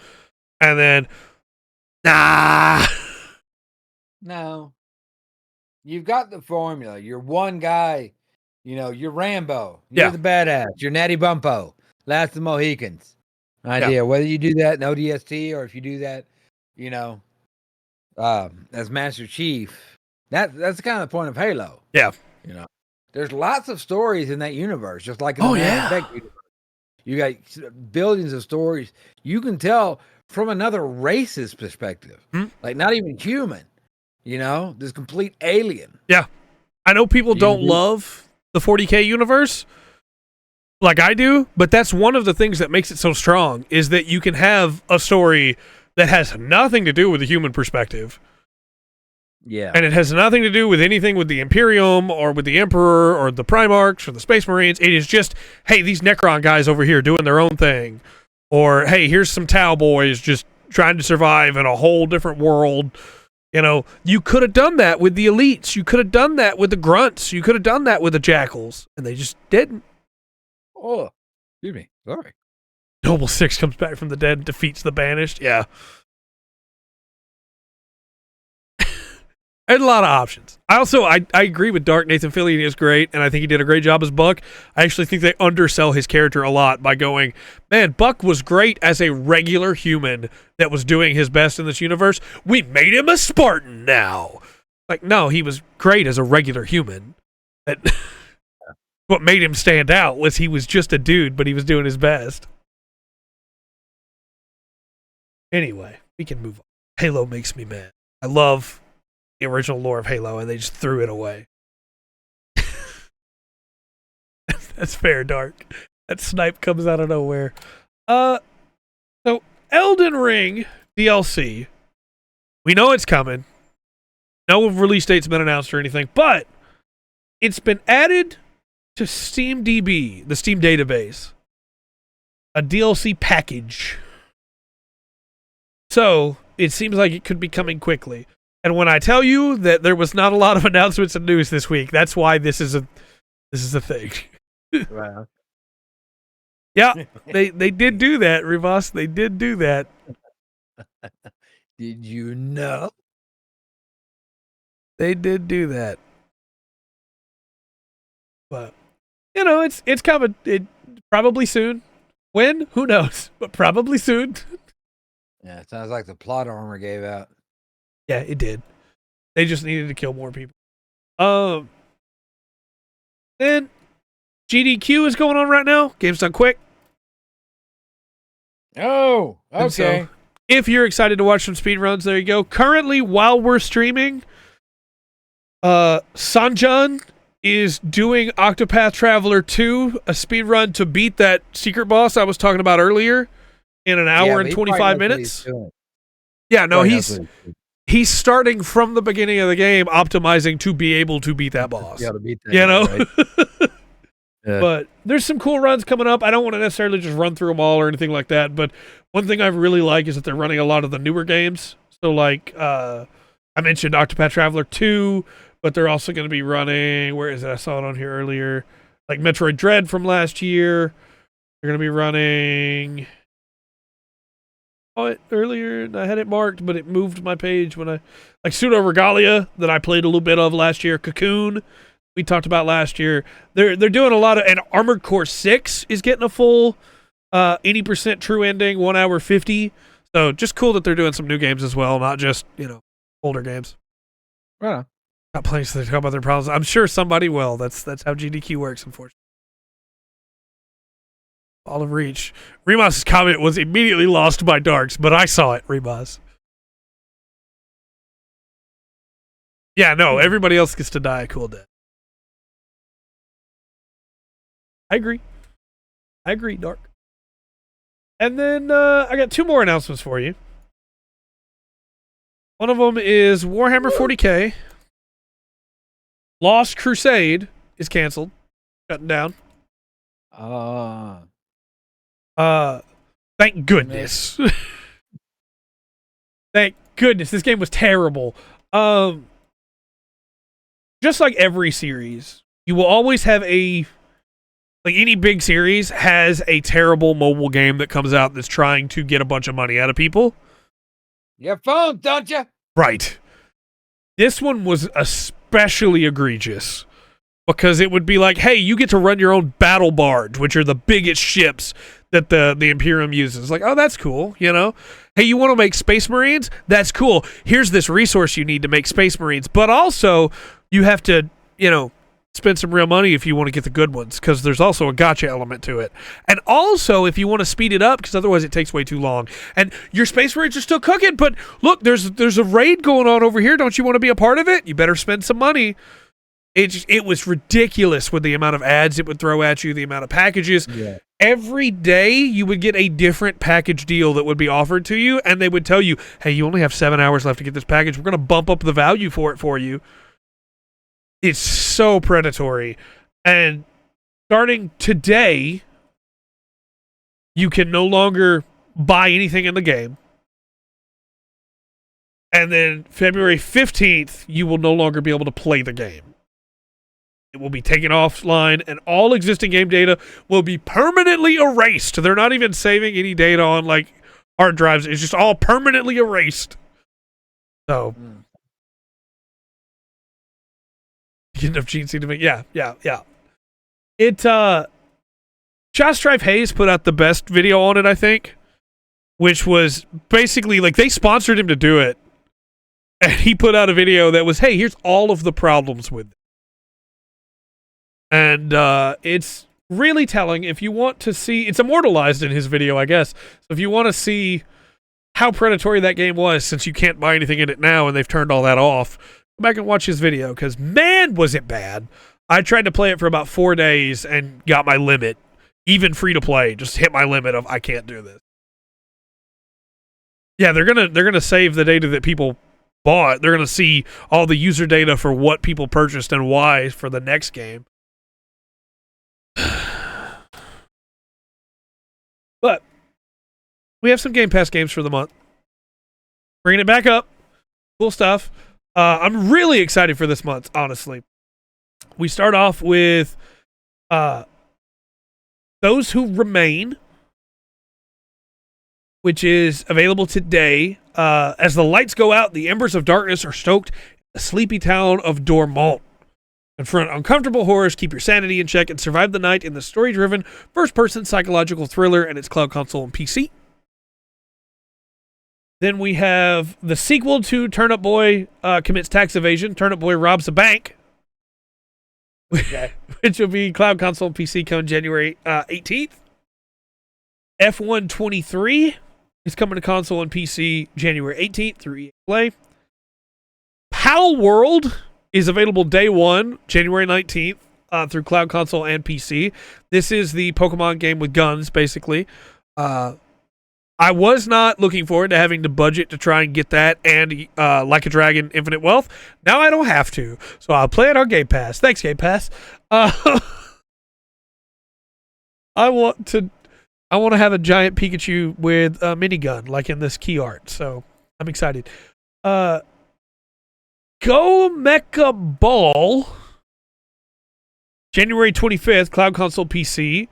And then, nah. No. You've got the formula. You're one guy, you're Rambo. You're the badass. You're Natty Bumpo. Last of the Mohicans. Idea. Whether you do that in ODST or if you do that, as Master Chief, that's kind of the point of Halo. Yeah. There's lots of stories in that universe, just like in the Mass Effect universe. You got billions of stories. You can tell from another race's perspective, like not even human. This complete alien. Yeah, I know people don't love the 40K universe, like I do, but that's one of the things that makes it so strong is that you can have a story that has nothing to do with the human perspective. Yeah. And it has nothing to do with anything with the Imperium or with the Emperor or the Primarchs or the Space Marines. It is just, hey, these Necron guys over here doing their own thing. Or, hey, here's some Tau boys just trying to survive in a whole different world. You know, you could have done that with the elites. You could have done that with the grunts. You could have done that with the jackals. And they just didn't. Oh, excuse me. Sorry. Noble Six comes back from the dead and defeats the Banished. Yeah. I had a lot of options. I agree with Dark. Nathan Fillion is great, and I think he did a great job as Buck. I actually think they undersell his character a lot by going, man, Buck was great as a regular human that was doing his best in this universe. We made him a Spartan now. Like, no, he was great as a regular human. What made him stand out was he was just a dude, but he was doing his best. Anyway, we can move on. Halo makes me mad. I love the original lore of Halo, and they just threw it away. That's fair, Dark. That snipe comes out of nowhere. So Elden Ring DLC. We know it's coming. No release date's been announced or anything, but it's been added to SteamDB, the Steam database. A DLC package. So it seems like it could be coming quickly. And when I tell you that there was not a lot of announcements and news this week, that's why this is a thing. Wow. Yeah, they did do that, Rivas. They did do that. Did you know? They did do that. But you know, it's coming. It probably soon. When? Who knows? But probably soon. Yeah, it sounds like the plot armor gave out. Yeah, it did. They just needed to kill more people. Then GDQ is going on right now. Game's done quick. Oh, okay. So, if you're excited to watch some speedruns, there you go. Currently, while we're streaming, Sanjan is doing Octopath Traveler 2, a speedrun to beat that secret boss I was talking about earlier in an hour and 25 minutes. Yeah, no, he's starting from the beginning of the game, optimizing to be able to beat that boss. Yeah, to beat that. You know? Right? Yeah. But there's some cool runs coming up. I don't want to necessarily just run through them all or anything like that, but one thing I really like is that they're running a lot of the newer games. So, like, I mentioned Octopath Traveler 2, but they're also going to be running, where is it? I saw it on here earlier. Like Metroid Dread from last year. They're going to be running... it earlier and I had it marked, but it moved my page when I like Pseudo Regalia that I played a little bit of last year. Cocoon we talked about last year. They're doing a lot of, and Armored Core 6 is getting a full 80% true ending, 1 hour 50. So just cool that they're doing some new games as well, not just, you know, older games. Right. Not playing so they talk about their problems. I'm sure somebody will. That's how GDQ works, unfortunately. Olive Reach. Remas' comment was immediately lost by Darks, but I saw it, Remas. Yeah, no, everybody else gets to die a cool death. I agree, Dark. And then I got 2 more announcements for you. One of them is Warhammer 40K. Lost Crusade is canceled. Shutting down. Thank goodness. Thank goodness. This game was terrible. Just like every series, you will always have like any big series has a terrible mobile game that comes out that's trying to get a bunch of money out of people. You have phones, don't you? Right. This one was especially egregious because it would be like, hey, you get to run your own battle barge, which are the biggest ships that the Imperium uses. Like, oh, that's cool, you know? Hey, you want to make Space Marines? That's cool. Here's this resource you need to make Space Marines. But also, you have to, you know, spend some real money if you want to get the good ones, because there's also a gotcha element to it. And also, if you want to speed it up, because otherwise it takes way too long. And your Space Marines are still cooking, but look, there's a raid going on over here. Don't you want to be a part of it? You better spend some money. It was ridiculous with the amount of ads it would throw at you, the amount of packages. Yeah. Every day you would get a different package deal that would be offered to you, and they would tell you, hey, you only have 7 hours left to get this package. We're going to bump up the value for it for you. It's so predatory. And starting today, you can no longer buy anything in the game. And then February 15th, you will no longer be able to play the game. It will be taken offline, and all existing game data will be permanently erased. They're not even saving any data on, like, hard drives. It's just all permanently erased. So, get enough GNC to make... Yeah. Josh Strife Hayes put out the best video on it, I think, which was basically, like, they sponsored him to do it. And he put out a video that was, hey, here's all of the problems with it. And it's really telling. If you want to see, it's immortalized in his video, I guess. So if you want to see how predatory that game was, since you can't buy anything in it now and they've turned all that off, go back and watch his video, because man, was it bad. I tried to play it for about 4 days and got my limit. Even free to play, just hit my limit of I can't do this. Yeah, they're gonna save the data that people bought. They're gonna see all the user data for what people purchased and why for the next game. But we have some Game Pass games for the month. Bringing it back up. Cool stuff. I'm really excited for this month, honestly. We start off with Those Who Remain, which is available today. As the lights go out, the embers of darkness are stoked in the sleepy town of Dormont. Confront uncomfortable horrors, keep your sanity in check, and survive the night in the story-driven, first-person psychological thriller and its cloud console and PC. Then we have the sequel to Turnip Boy Commits Tax Evasion, Turnip Boy Robs a Bank, which will be cloud console and PC coming January 18th. F1 23 is coming to console and PC January 18th through EA Play. Pal World is available day one, January 19th, through cloud console and PC. This is the Pokemon game with guns, basically. I was not looking forward to having to budget to try and get that and Like a Dragon Infinite Wealth. Now I don't have to, so I'll play it on Game Pass. Thanks, Game Pass. I want to have a giant Pikachu with a minigun, like in this key art, so I'm excited. Go Mecha Ball, January 25th, cloud console PC.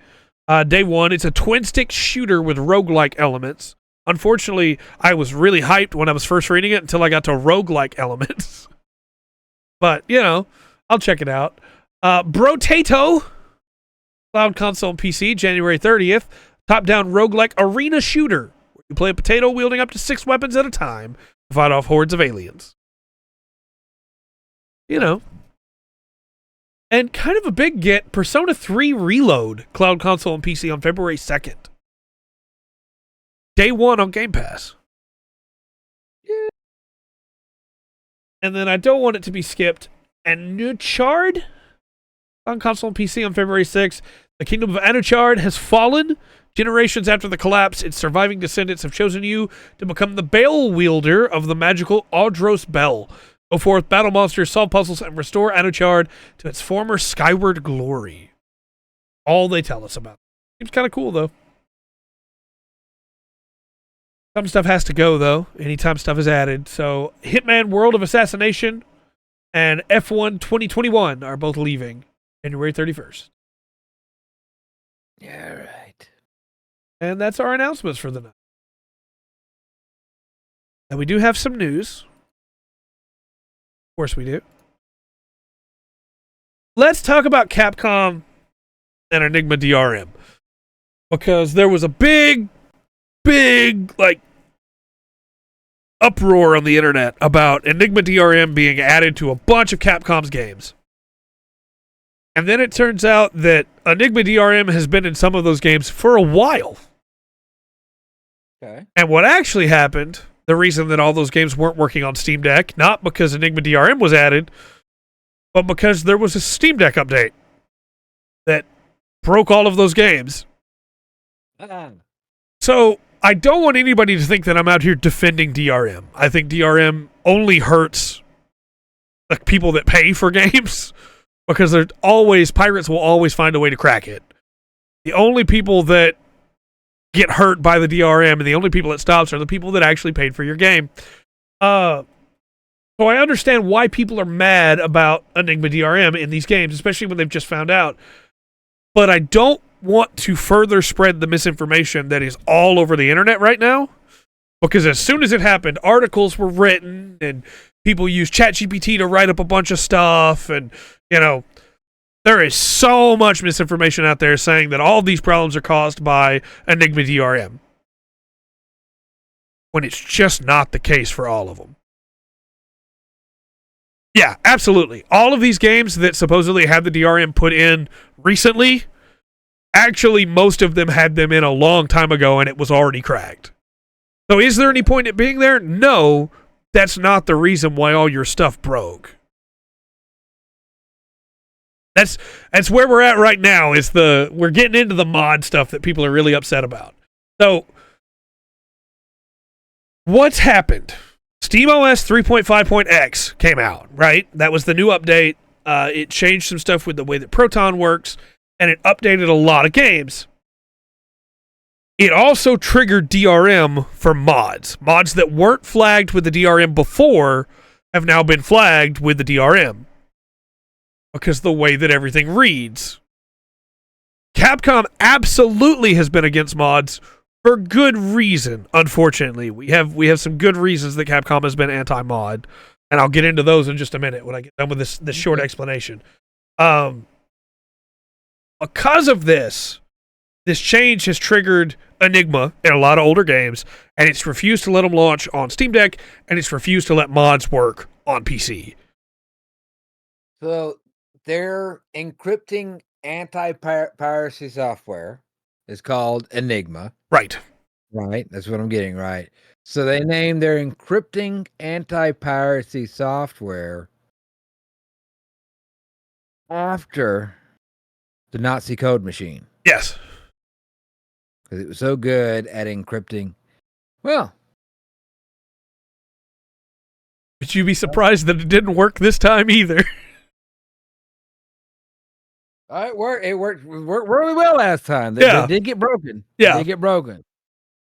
Day one, it's a twin-stick shooter with roguelike elements. Unfortunately, I was really hyped when I was first reading it until I got to roguelike elements. But, you know, I'll check it out. Brotato, cloud console and PC, January 30th. Top-down roguelike arena shooter. You play a potato wielding up to 6 weapons at a time to fight off hordes of aliens. You know. And kind of a big get, Persona 3 Reload, cloud console and PC on February 2nd. Day one on Game Pass. Yeah. And then I don't want it to be skipped. Anuchard on console and PC on February 6th. The kingdom of Anuchard has fallen. Generations after the collapse, its surviving descendants have chosen you to become the bell wielder of the magical Audros Bell. Go forth, battle monsters, solve puzzles, and restore Anuchard to its former skyward glory. All they tell us about. Seems kind of cool, though. Some stuff has to go, though, anytime stuff is added. So, Hitman World of Assassination and F1 2021 are both leaving January 31st. Yeah, right. And that's our announcements for the night. And we do have some news. Of course we do. Let's talk about Capcom and Enigma DRM. Because there was a big, like, uproar on the internet about Enigma DRM being added to a bunch of Capcom's games. And then it turns out that Enigma DRM has been in some of those games for a while. Okay. And what actually happened, the reason that all those games weren't working on Steam Deck, not because Enigma DRM was added, but because there was a Steam Deck update that broke all of those games. So I don't want anybody to think that I'm out here defending DRM. I think DRM only hurts the people that pay for games because pirates will always find a way to crack it. The only people that get hurt by the DRM and the only people it stops are the people that actually paid for your game. So I understand why people are mad about Enigma DRM in these games, especially when they've just found out. But I don't want to further spread the misinformation that is all over the internet right now, because as soon as it happened, articles were written and people used ChatGPT to write up a bunch of stuff, and there is so much misinformation out there saying that all these problems are caused by Enigma DRM, when it's just not the case for all of them. Yeah, absolutely. All of these games that supposedly had the DRM put in recently, actually, most of them had them in a long time ago, and it was already cracked. So is there any point in it being there? No, that's not the reason why all your stuff broke. That's where we're at right now, we're getting into the mod stuff that people are really upset about. So, what's happened? SteamOS 3.5.x came out, right? That was the new update. It changed some stuff with the way that Proton works, and it updated a lot of games. It also triggered DRM for mods. Mods that weren't flagged with the DRM before have now been flagged with the DRM, because the way that everything reads. Capcom absolutely has been against mods for good reason, unfortunately. We have some good reasons that Capcom has been anti-mod, and I'll get into those in just a minute when I get done with this short explanation. Because of this change has triggered Enigma in a lot of older games, and it's refused to let them launch on Steam Deck, and it's refused to let mods work on PC. So their encrypting anti-piracy software is called Enigma. Right. Right, that's what I'm getting, right. So they named their encrypting anti-piracy software after the Nazi code machine. Yes. Because it was so good at encrypting. Well, but you'd be surprised that it didn't work this time either. It worked really well last time. They did get broken. Yeah. They did get broken.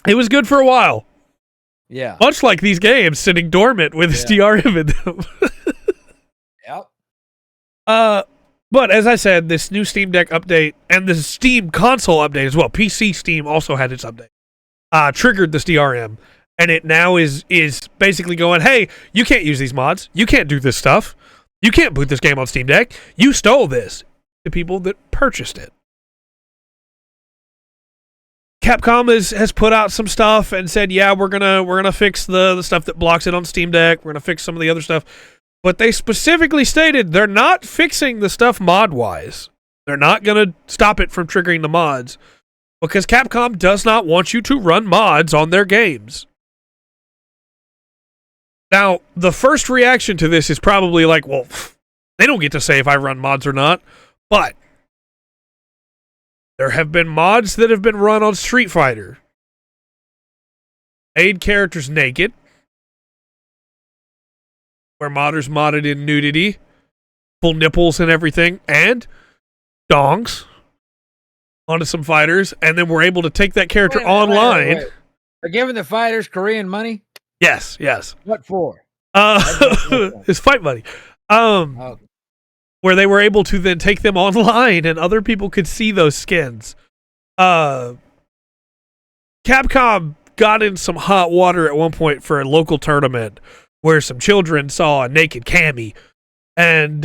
It was good for a while. Yeah. Much like these games sitting dormant with DRM in them. Yep. But as I said, this new Steam Deck update and the Steam console update as well, PC Steam also had its update, triggered this DRM. And it now is basically going, hey, you can't use these mods. You can't do this stuff. You can't boot this game on Steam Deck. You stole this. To people that purchased it. Capcom has put out some stuff and said, yeah, we're gonna fix the stuff that blocks it on Steam Deck. We're gonna fix some of the other stuff. But they specifically stated they're not fixing the stuff mod-wise. They're not gonna stop it from triggering the mods, because Capcom does not want you to run mods on their games. Now, the first reaction to this is probably like, well, they don't get to say if I run mods or not. But there have been mods that have been run on Street Fighter. Made characters naked, where modders modded in nudity, full nipples and everything, and dongs onto some fighters, and then we're able to take that character online. Wait. They're giving the fighters Korean money? Yes. What for? It's fight money. Okay. Where they were able to then take them online and other people could see those skins. Capcom got in some hot water at one point for a local tournament where some children saw a naked Cammy. And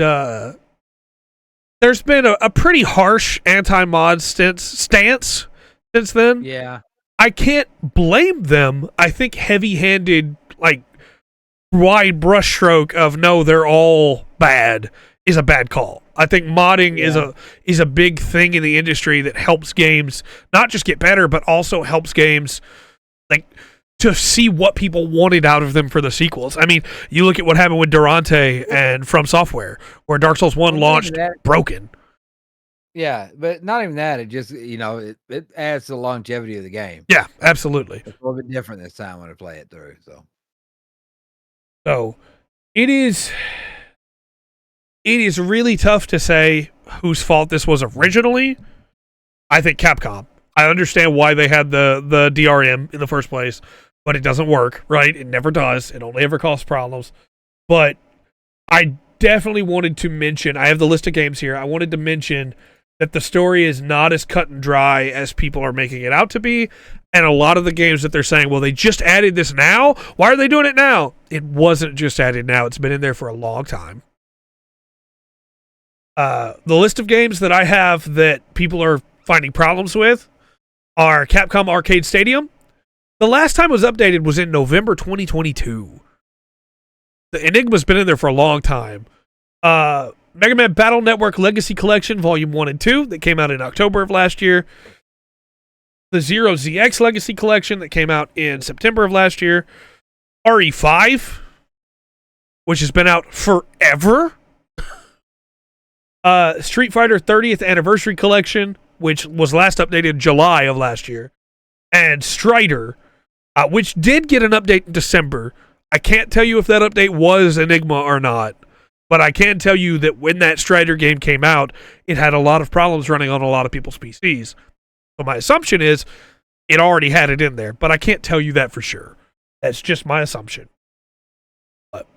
there's been a pretty harsh anti-mod stance since then. Yeah. I can't blame them. I think heavy-handed, like, wide brushstroke of no, they're all bad is a bad call. I think modding is a big thing in the industry that helps games not just get better, but also helps games. Like, to see what people wanted out of them for the sequels. I mean, you look at what happened with Durante and From Software, where Dark Souls 1 launched broken. Yeah, but not even that. It just, it adds to the longevity of the game. Yeah, absolutely. It's a little bit different this time when I play it through. So it is really tough to say whose fault this was originally. I think Capcom. I understand why they had the DRM in the first place, but it doesn't work, right? It never does. It only ever causes problems. But I definitely wanted to mention, I have the list of games here, I wanted to mention that the story is not as cut and dry as people are making it out to be, and a lot of the games that they're saying, well, they just added this now? Why are they doing it now? It wasn't just added now. It's been in there for a long time. The list of games that I have that people are finding problems with are Capcom Arcade Stadium. The last time it was updated was in November 2022. The Enigma's been in there for a long time. Mega Man Battle Network Legacy Collection Volume 1 and 2 that came out in October of last year. The Zero ZX Legacy Collection that came out in September of last year. RE5, which has been out forever. Street Fighter 30th Anniversary Collection, which was last updated July of last year. And Strider, which did get an update in December. I can't tell you if that update was Enigma or not. But I can tell you that when that Strider game came out, it had a lot of problems running on a lot of people's PCs. So my assumption is it already had it in there, but I can't tell you that for sure. That's just my assumption. But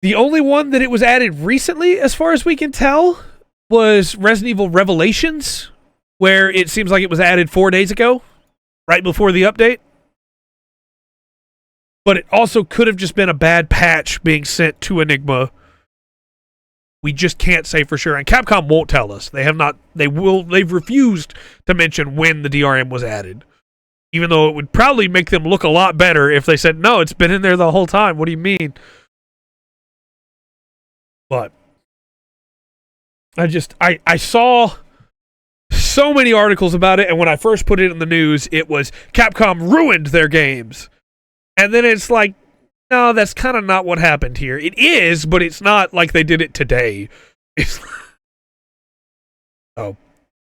the only one that it was added recently, as far as we can tell, was Resident Evil Revelations, where it seems like it was added 4 days ago, right before the update. But it also could have just been a bad patch being sent to Enigma. We just can't say for sure. And Capcom won't tell us. They've refused to mention when the DRM was added. Even though it would probably make them look a lot better if they said, no, it's been in there the whole time. What do you mean? But I saw so many articles about it, and when I first put it in the news, it was Capcom ruined their games. And then it's like, no, that's kind of not what happened here. It is, but it's not like they did it today. So,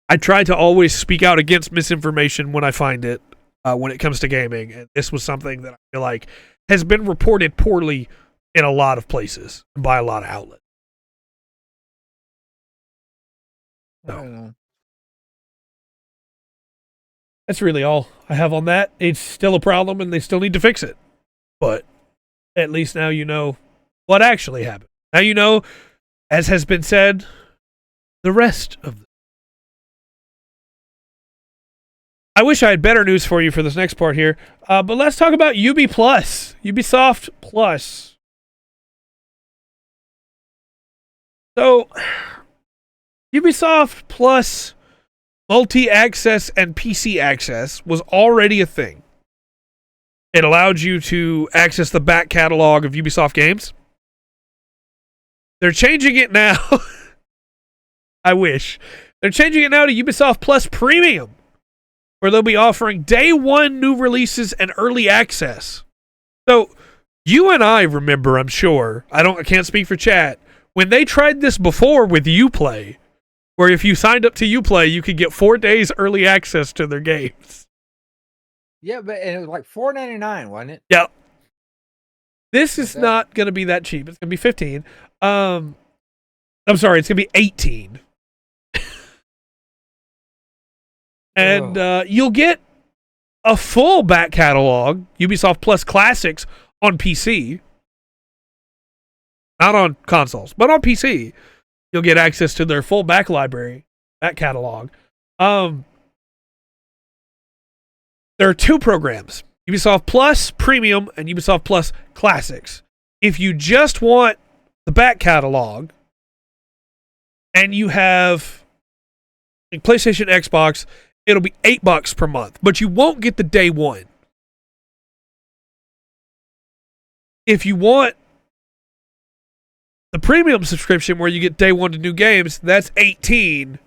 I try to always speak out against misinformation when I find it, when it comes to gaming. And this was something that I feel like has been reported poorly in a lot of places by a lot of outlets. So, that's really all I have on that. It's still a problem, and they still need to fix it. But at least now you know what actually happened. Now you know, as has been said, the rest of the... I wish I had better news for you for this next part here. But let's talk about Ubisoft Plus. So, Ubisoft Plus multi-access and PC access was already a thing. It allowed you to access the back catalog of Ubisoft games. They're changing it now. I wish. They're changing it now to Ubisoft Plus Premium, where they'll be offering day one new releases and early access. So, you and I remember, I'm sure, I can't speak for chat, when they tried this before with Uplay, where if you signed up to Uplay, you could get 4 days early access to their games. Yeah, but it was like $4.99, wasn't it? Yeah. This is not going to be that cheap. It's going to be 15. I'm sorry, it's going to be 18. And you'll get a full back catalog, Ubisoft Plus Classics, on PC. Not on consoles, but on PC. You'll get access to their full back library, back catalog. There are 2 programs, Ubisoft Plus Premium and Ubisoft Plus Classics. If you just want the back catalog and you have a PlayStation, Xbox, it'll be $8 per month, but you won't get the day one. If you want the premium subscription where you get day one to new games, that's $18,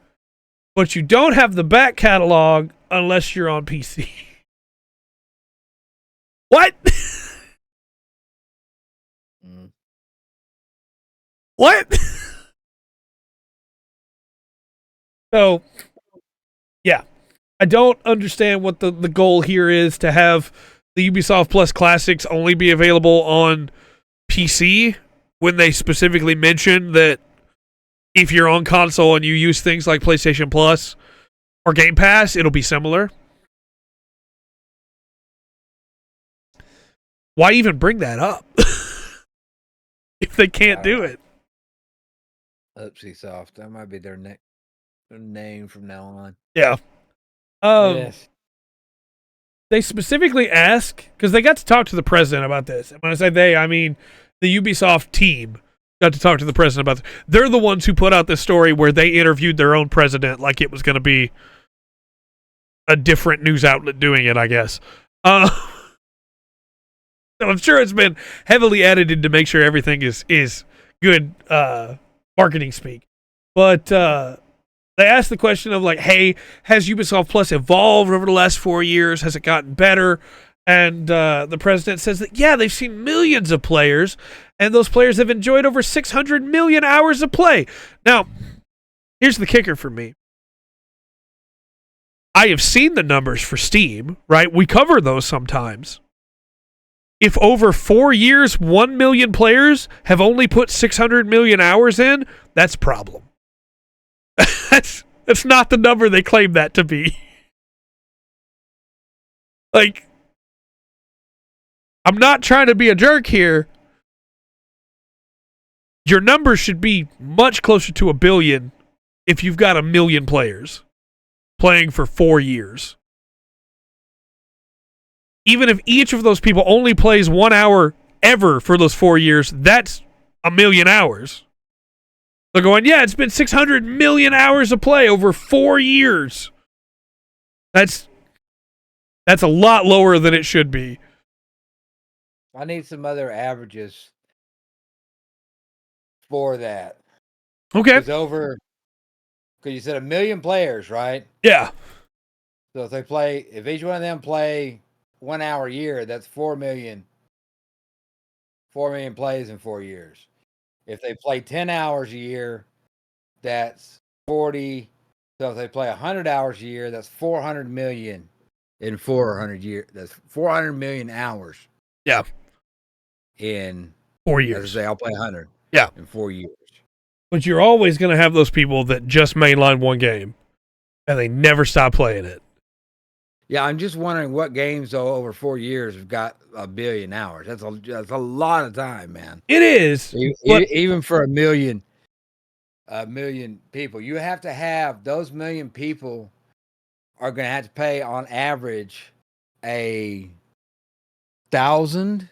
but you don't have the back catalog unless you're on PC. What? What? So, yeah. I don't understand what the goal here is to have the Ubisoft Plus Classics only be available on PC when they specifically mention that if you're on console and you use things like PlayStation Plus or Game Pass, it'll be similar. Why even bring that up if they can't do it? Ubisoft. That might be their name from now on. Yeah. Yes. They specifically ask, because they got to talk to the president about this. And when I say they, I mean the Ubisoft team got to talk to the president about this. They're the ones who put out this story where they interviewed their own president like it was going to be a different news outlet doing it, I guess. So I'm sure it's been heavily edited to make sure everything is good marketing speak. But they asked the question of like, hey, has Ubisoft Plus evolved over the last 4 years? Has it gotten better? And the president says that, yeah, they've seen millions of players, and those players have enjoyed over 600 million hours of play. Now, here's the kicker for me. I have seen the numbers for Steam, right? We cover those sometimes. If over 4 years, 1 million players have only put 600 million hours in, that's a problem. That's not the number they claim that to be. Like, I'm not trying to be a jerk here. Your number should be much closer to 1 billion if you've got 1 million players playing for 4 years. Even if each of those people only plays 1 hour ever for those 4 years, that's 1 million hours. They're going, yeah, it's been 600 million hours of play over 4 years. That's a lot lower than it should be. I need some other averages for that. Okay. Because you said 1 million players, right? Yeah. So if each one of them play 1 hour a year, that's 4 million. 4 million plays in 4 years. If they play 10 hours a year, that's 40. So if they play 100 hours a year, that's 400 million in 400 years. That's 400 million hours. Yeah. In 4 years. I'll play 100. Yeah. In 4 years. But you're always going to have those people that just mainline one game and they never stop playing it. Yeah, I'm just wondering what games though over 4 years have got 1 billion hours. That's a lot of time, man. It is. Even for 1 million people. You have to have those 1 million people are going to have to pay on average 1,000.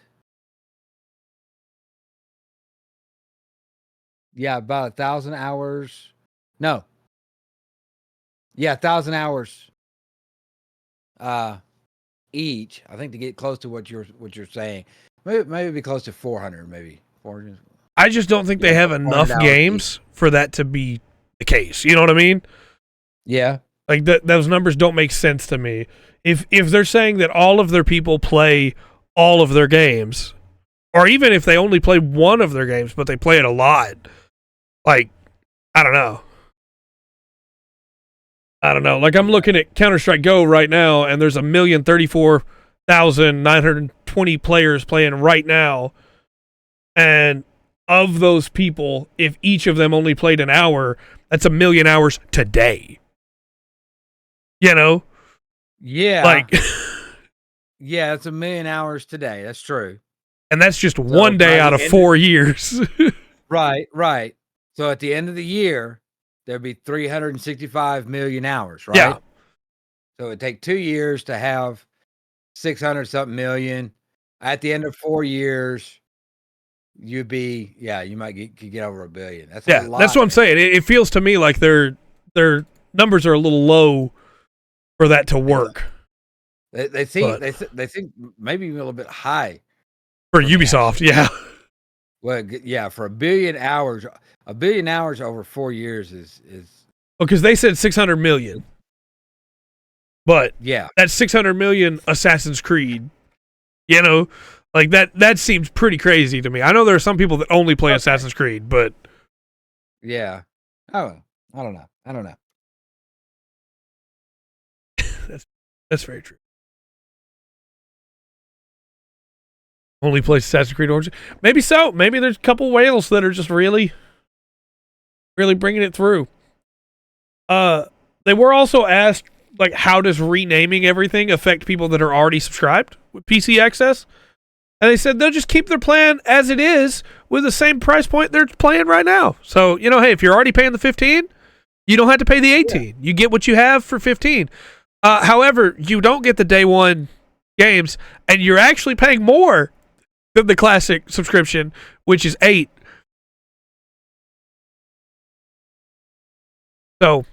Yeah, about 1,000 hours. No. Yeah, 1,000 hours each. I think to get close to what you're saying. Maybe be close to 400, maybe. 400. I just don't think they have enough games for that to be the case. You know what I mean? Yeah. Like those numbers don't make sense to me. If they're saying that all of their people play all of their games, or even if they only play one of their games but they play it a lot, like I don't know. Like I'm looking at Counter-Strike Go right now, and there's 1,034,920 players playing right now, and of those people, if each of them only played an hour, that's 1 million hours today. You know? Yeah. Like, yeah, it's 1 million hours today. That's true. And that's just one day out of 4 years. Right. So at the end of the year, there'd be 365 million hours, right? Yeah. So it'd take 2 years to have 600 something million. At the end of 4 years, you might get over 1 billion. That's a lot. That's what I'm saying. It feels to me like their numbers are a little low for that to work. They think maybe even a little bit high for Ubisoft. Yeah. Well, yeah, for 1 billion hours, 1 billion hours over 4 years is. Because they said 600 million, but yeah, that's 600 million Assassin's Creed, You know, like that seems pretty crazy to me. I know there are some people that only play Assassin's Creed, but yeah. Oh, I don't know. that's very true. Only play Assassin's Creed Origins. Maybe so. Maybe there's a couple whales that are just really, really bringing it through. They were also asked, like, how does renaming everything affect people that are already subscribed with PC Access? And they said they'll just keep their plan as it is with the same price point they're playing right now. So, hey, if you're already paying the 15, you don't have to pay the 18. Yeah. You get what you have for 15. However, you don't get the day one games, and you're actually paying more than the classic subscription, which is 8. So,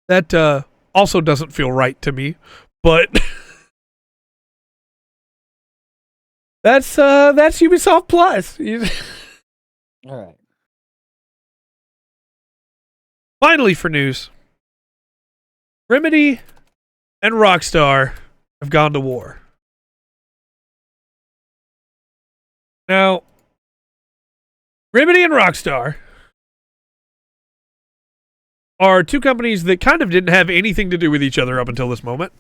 that also doesn't feel right to me, but that's Ubisoft Plus. All right. Finally, for news, Remedy and Rockstar have gone to war. Now, Remedy and Rockstar are two companies that kind of didn't have anything to do with each other up until this moment.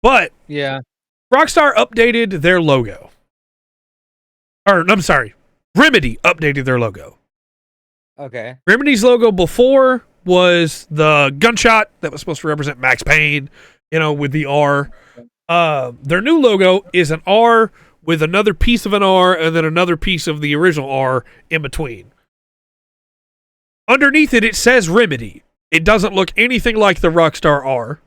But yeah, Rockstar updated their logo. Or, I'm sorry, Remedy updated their logo. Okay. Remedy's logo before was the gunshot that was supposed to represent Max Payne, with the R. Their new logo is an R with another piece of an R and then another piece of the original R in between. Underneath it, it says Remedy. It doesn't look anything like the Rockstar R.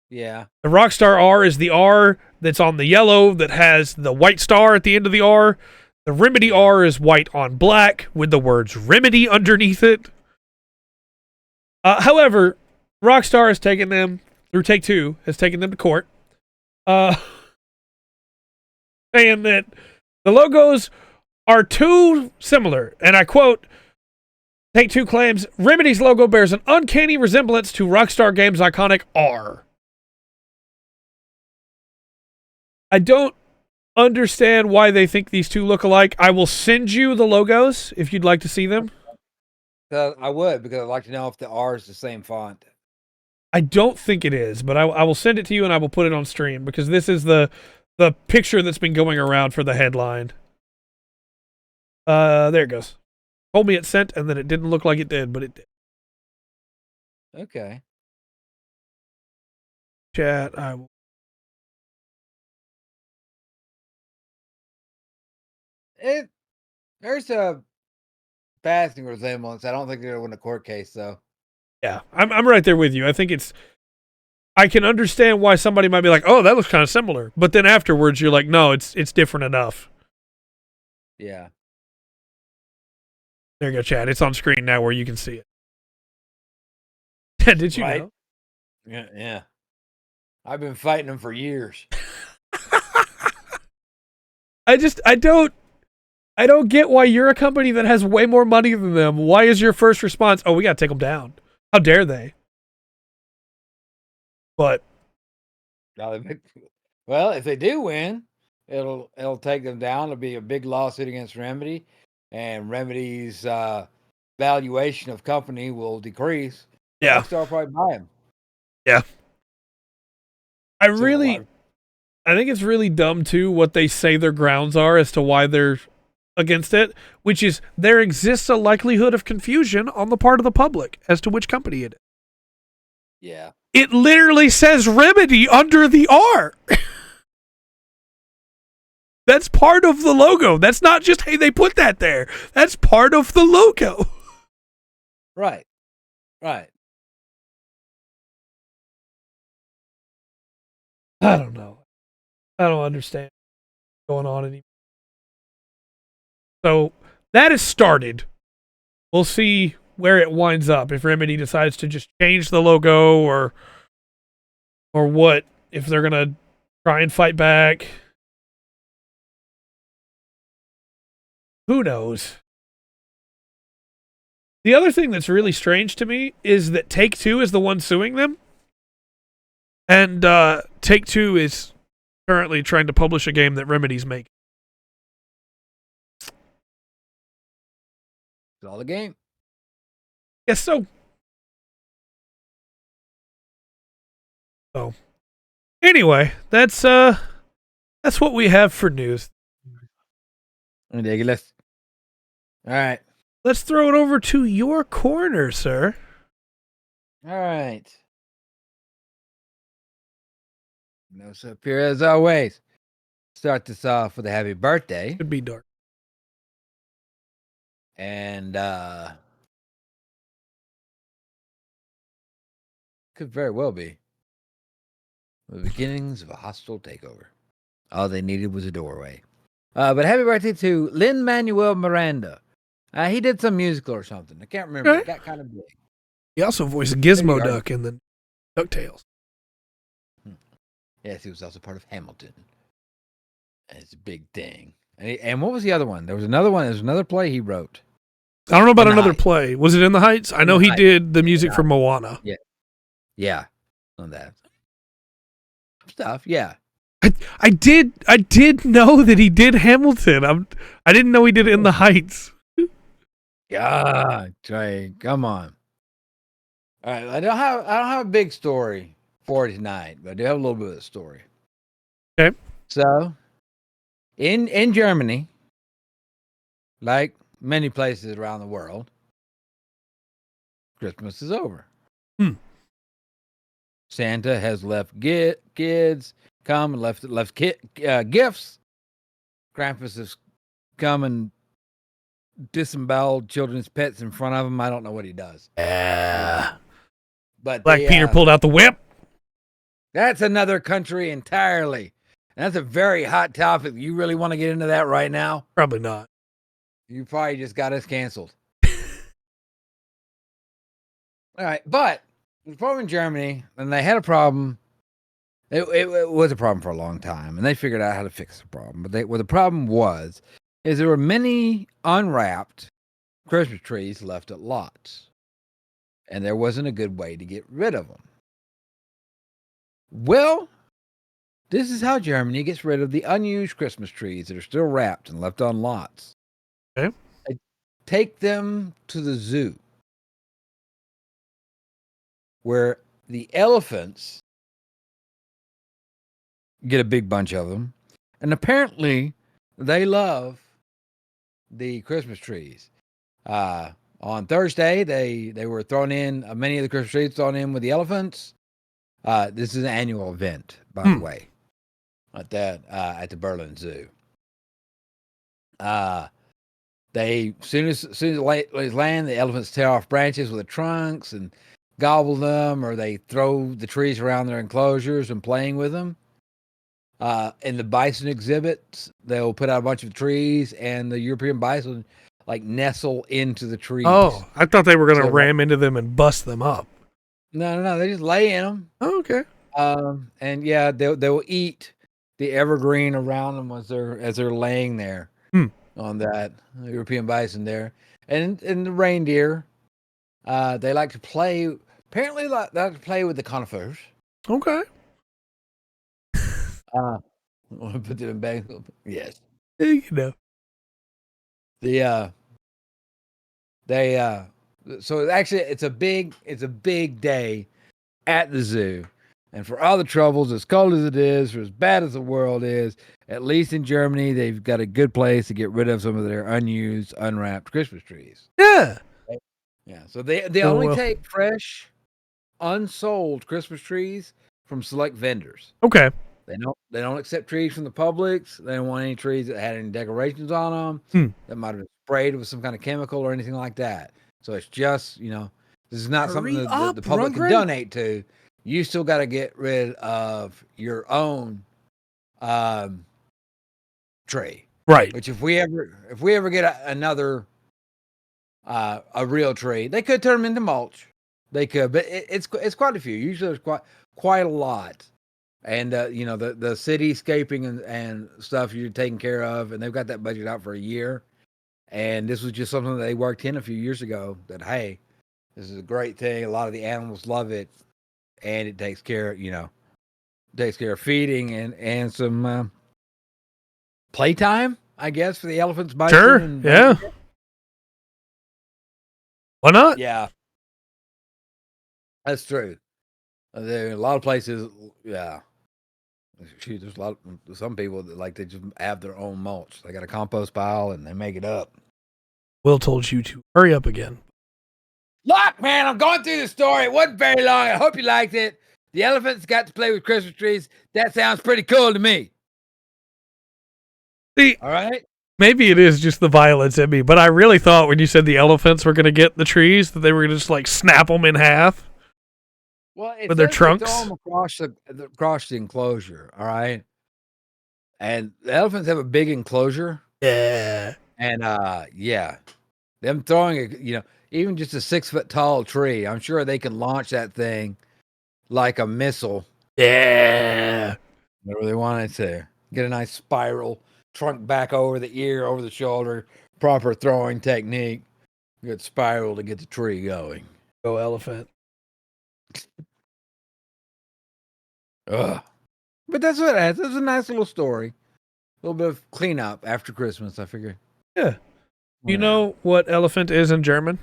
Yeah. The Rockstar R is the R that's on the yellow that has the white star at the end of the R. The Remedy R is white on black with the words Remedy underneath it. However, Rockstar has taken them, through Take-Two, has taken them to court. Saying that the logos are too similar. And I quote, Take-Two claims, Remedy's logo bears an uncanny resemblance to Rockstar Games' iconic R. I don't understand why they think these two look alike. I will send you the logos if you'd like to see them. I would, because I'd like to know if the R is the same font. I don't think it is, but I will send it to you and I will put it on stream because this is the picture that's been going around for the headline. There it goes. Told me it sent and then it didn't look like it did, but it did. Okay. Chat, I will. There's a passing resemblance. I don't think they're going to win a court case, though. Yeah, I'm right there with you. I think I can understand why somebody might be like, oh, that looks kind of similar. But then afterwards, you're like, no, it's different enough. Yeah. There you go, Chad. It's on screen now where you can see it. Did you know? Yeah. I've been fighting them for years. I don't get why you're a company that has way more money than them. Why is your first response, oh, we got to take them down? How dare they? But well, if they do win, it'll take them down. It'll be a big lawsuit against Remedy, and Remedy's valuation of company will decrease. Yeah, Rockstar probably buy them. Yeah, I think it's really dumb too what they say their grounds are as to why they're against it, which is there exists a likelihood of confusion on the part of the public as to which company it is. Yeah. It literally says Remedy under the R. That's part of the logo. That's not just, hey, they put that there. That's part of the logo. Right. I don't know. I don't understand what's going on anymore. So that has started. We'll see where it winds up if Remedy decides to just change the logo or what, if they're going to try and fight back. Who knows? The other thing that's really strange to me is that Take-Two is the one suing them. And Take-Two is currently trying to publish a game that Remedy's making. It's all the game. Yes, so. So, anyway, that's what we have for news. Ridiculous. All right. Let's throw it over to your corner, sir. All right. No up here as always. Start this off with a happy birthday. Could be dark. And could very well be the beginnings of a hostile takeover. All they needed was a doorway. But happy birthday to Lin-Manuel Miranda. He did some musical or something. I can't remember. Okay. It got kind of big. He also voiced Gizmo Duck in the DuckTales. Yes, he was also part of Hamilton. It's a big thing. And what was the other one? There was another one. There's another play he wrote. I don't know about another play. Was it In the Heights? I know he did the music for Moana. Yeah. Yeah. On that stuff. Yeah. I did know that he did Hamilton. I didn't know he did In the Heights. God, Trey, come on. All right, I don't have a big story for tonight, but I do have a little bit of a story. Okay. So, in Germany, like many places around the world, Christmas is over. Santa has left kids come and left gifts. Krampus has come and disemboweled children's pets in front of him. I don't know what he does. But Black Peter pulled out the whip. That's another country entirely. That's a very hot topic. You really want to get into that right now? Probably not. You probably just got us canceled. All right, but the problem in Germany, and they had a problem. It was a problem for a long time, and they figured out how to fix the problem. But what the problem was is there were many unwrapped Christmas trees left at lots, and there wasn't a good way to get rid of them. Well, this is how Germany gets rid of the unused Christmas trees that are still wrapped and left on lots. Okay. They take them to the zoo, where the elephants get a big bunch of them, and apparently they love the Christmas trees. On Thursday, they were thrown in, many of the Christmas trees thrown in with the elephants. This is an annual event, by the way, at the Berlin Zoo. They soon as they land, the elephants tear off branches with the trunks and gobble them, or they throw the trees around their enclosures and playing with them. In the bison exhibits, they'll put out a bunch of trees, and the European bison like nestle into the trees. Oh, I thought they were going to ram into them and bust them up. No, they just lay in them. Oh, okay. And yeah, they'll eat the evergreen around them as they're laying there on that European bison there, and the reindeer. They like to play. Apparently, they like to play with the conifers. Okay. Put them in bags. Yes. You know. So actually it's a big day at the zoo. And for all the troubles, as cold as it is, or as bad as the world is, at least in Germany, they've got a good place to get rid of some of their unused, unwrapped Christmas trees. Yeah. Yeah. So they only take fresh, unsold Christmas trees from select vendors. Okay. They don't accept trees from the publics. They don't want any trees that had any decorations on them that might have been sprayed with some kind of chemical or anything like that. So it's just, this is not something that the public can donate to. You still got to get rid of your own tree. Right. Which if we ever get another a real tree, they could turn them into mulch. They could, but it's quite a few. Usually there's quite a lot. And the cityscaping and stuff you're taking care of, and they've got that budget out for a year. And this was just something that they worked in a few years ago. That hey, this is a great thing. A lot of the animals love it, and it takes care of takes care of feeding and some playtime, I guess, for the elephants. Bison, Sure. and Yeah. Why not? yeah, that's true. There are a lot of places. Yeah, shoot, there's a lot. Some people that like they just have their own mulch. They got a compost pile and they make it up. Will told you to hurry up again. Look, man, I'm going through the story. It wasn't very long. I hope you liked it. The elephants got to play with Christmas trees. That sounds pretty cool to me. See, all right. Maybe it is just the violence in me, but I really thought when you said the elephants were going to get the trees that they were going to just like snap them in half. Well, with their trunks throw them across the enclosure. All right. And the elephants have a big enclosure. Yeah. And yeah, them throwing even just a 6 foot tall tree, I'm sure they can launch that thing like a missile. Yeah. Whatever they wanted to. Get a nice spiral, trunk back over the ear, over the shoulder, proper throwing technique. Good spiral to get the tree going. Go elephant. Ugh. But that's what it is. It's a nice little story. A little bit of cleanup after Christmas, I figure. Yeah. You know what elephant is in German?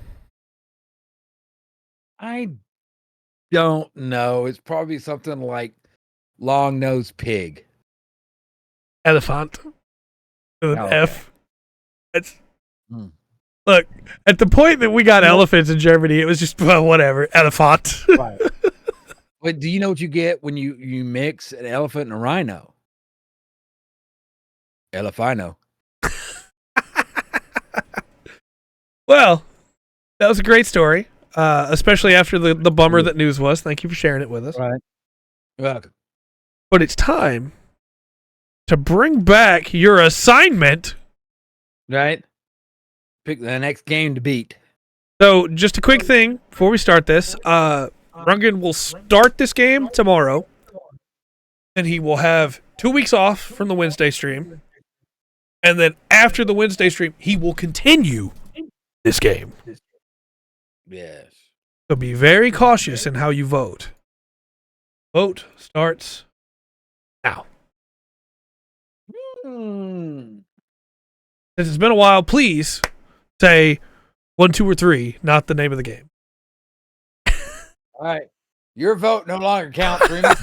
I don't know. It's probably something like long-nosed pig. Elephant. With an F. It's Look, at the point that we got elephants in Germany, it was just, well, whatever. Elephant. Right. But do you know what you get when you mix an elephant and a rhino? Elephino. Well, that was a great story, especially after the bummer that news was. Thank you for sharing it with us. Right. You're welcome. But it's time to bring back your assignment. Right. Pick the next game to beat. So, just a quick thing before we start this. Rungan will start this game tomorrow, and he will have 2 weeks off from the Wednesday stream. And then after the Wednesday stream, he will continue this game. Yes. So be very cautious in how you vote. Vote starts now. Since it's been a while, please say 1, 2, or 3, not the name of the game. All right. Your vote no longer counts, Freeman.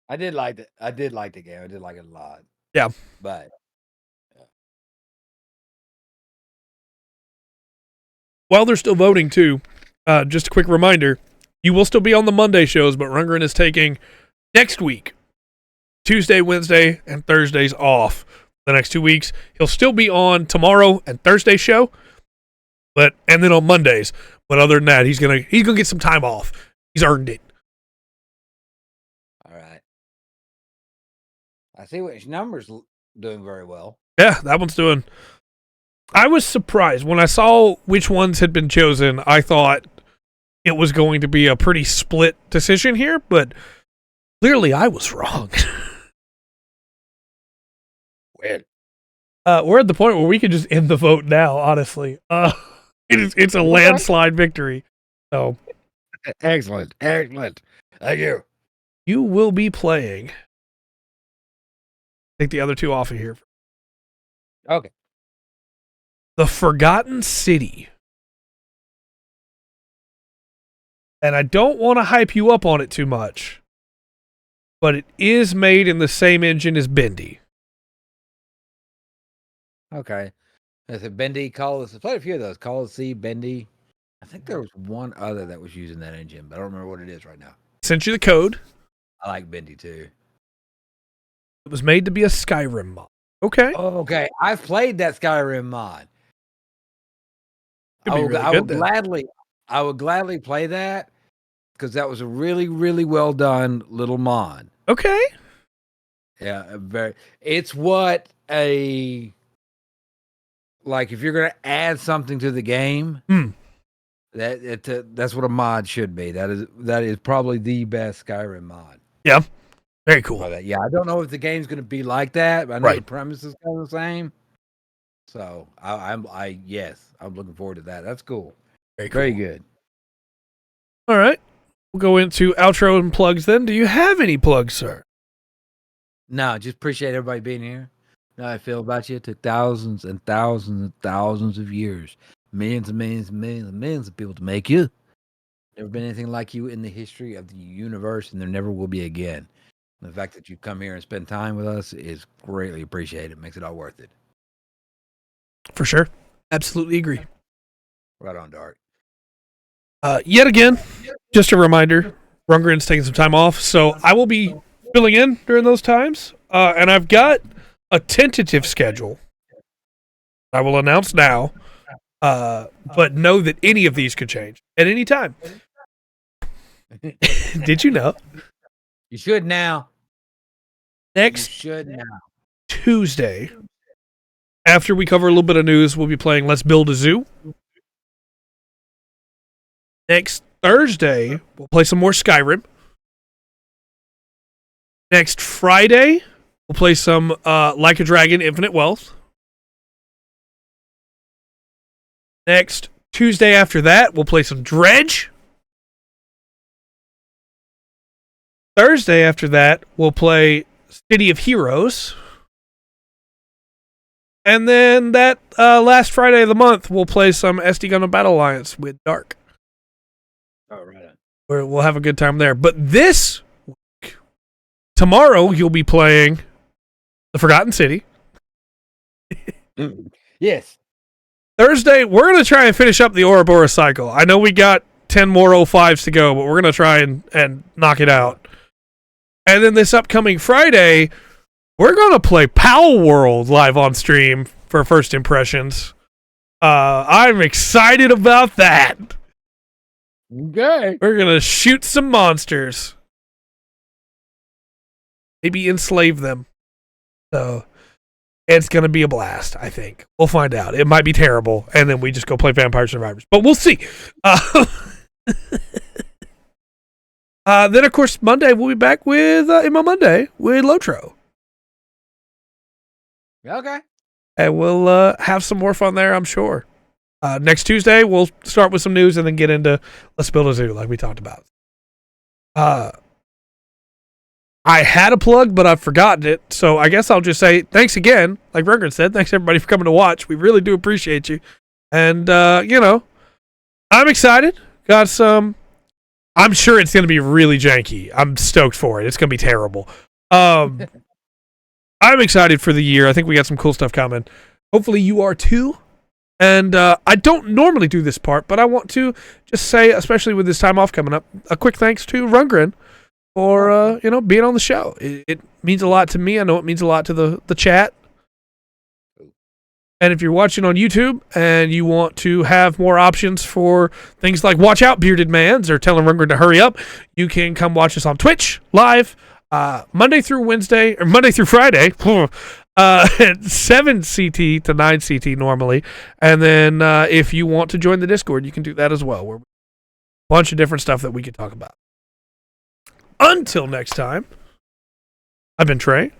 I did like it. I did like the game. I did like it a lot. Yeah. But while they're still voting too, just a quick reminder, you will still be on the Monday shows, but Rundgren is taking next week, Tuesday, Wednesday, and Thursdays off. The next 2 weeks, he'll still be on tomorrow and Thursday show, and then on Mondays. But other than that, he's gonna get some time off. He's earned it. All right. I see which numbers doing very well. Yeah, that one's doing. I was surprised when I saw which ones had been chosen. I thought it was going to be a pretty split decision here, but clearly I was wrong. Weird. We're at the point where we can just end the vote now, honestly. It's a landslide victory. So excellent. Thank you. You will be playing. Take the other two off of here. Okay. The Forgotten City. And I don't want to hype you up on it too much, but it is made in the same engine as Bendy. Okay. Is it Bendy? I played a few of those. Call of the Sea, Bendy. I think there was one other that was using that engine, but I don't remember what it is right now. Sent you the code. I like Bendy too. It was made to be a Skyrim mod. Okay. Oh, okay. I've played that Skyrim mod. I would gladly play that because that was a really, really well done little mod. Okay. Yeah, it's what if you're gonna add something to the game, that's what a mod should be. That is probably the best Skyrim mod. Yeah. Very cool. Yeah, I don't know if the game's gonna be like that, but I know the premise is kind of the same. So I'm looking forward to that. That's cool. Very cool. Very good. we'll go into outro and plugs then. Do you have any plugs, sir? No, just appreciate everybody being here. Know how I feel about you. It took thousands and thousands and thousands of years, millions and millions and millions and millions of people to make you. Never been anything like you in the history of the universe, and there never will be again. The fact that you come here and spend time with us is greatly appreciated. It makes it all worth it. For sure. Absolutely agree. Right on, Dark. Yet again, just a reminder, Rundgren's taking some time off, so I will be filling in during those times, and I've got a tentative schedule I will announce now, but know that any of these could change at any time. Did you know? You should now. Next You should now. Tuesday, after we cover a little bit of news, we'll be playing Let's Build a Zoo. Next Thursday, we'll play some more Skyrim. Next Friday, we'll play some Like a Dragon Infinite Wealth. Next Tuesday after that, we'll play some Dredge. Thursday after that, we'll play City of Heroes. And then that last Friday of the month, we'll play some SD Gundam Battle Alliance with Dark. Oh, right on. Where we'll have a good time there. But this week, tomorrow, you'll be playing The Forgotten City. Yes. Thursday, we're going to try and finish up the Ouroboros cycle. I know we got 10 more 05s to go, but we're going to try and knock it out. And then this upcoming Friday, we're going to play Pal World live on stream for first impressions. I'm excited about that. Okay. We're going to shoot some monsters. Maybe enslave them. So it's going to be a blast, I think. We'll find out. It might be terrible, and then we just go play Vampire Survivors. But we'll see. Then, of course, Monday, we'll be back with Immo Monday with Lotro. Okay. And we'll have some more fun there, I'm sure. Next Tuesday, we'll start with some news and then get into Let's Build a Zoo, like we talked about. I had a plug, but I've forgotten it. So I guess I'll just say thanks again. Like Rundgren said, thanks everybody for coming to watch. We really do appreciate you. And, I'm excited. Got some... I'm sure it's going to be really janky. I'm stoked for it. It's going to be terrible. I'm excited for the year. I think we got some cool stuff coming. Hopefully you are too. And I don't normally do this part, but I want to just say, especially with this time off coming up, a quick thanks to Rundgren for being on the show. It means a lot to me. I know it means a lot to the chat. And if you're watching on YouTube and you want to have more options for things like Watch Out Bearded Mans or telling Rundgren to hurry up, you can come watch us on Twitch live Monday through Friday at 7 CT to 9 CT normally. And then if you want to join the Discord, you can do that as well. We're a bunch of different stuff that we could talk about. Until next time, I've been Trey.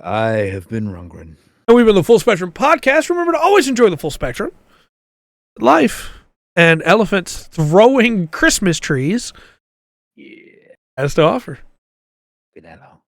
I have been Rundgren. And we've been the Full Spectrum Podcast. Remember to always enjoy the full spectrum. Life and elephants throwing Christmas trees has to offer. Good night, all.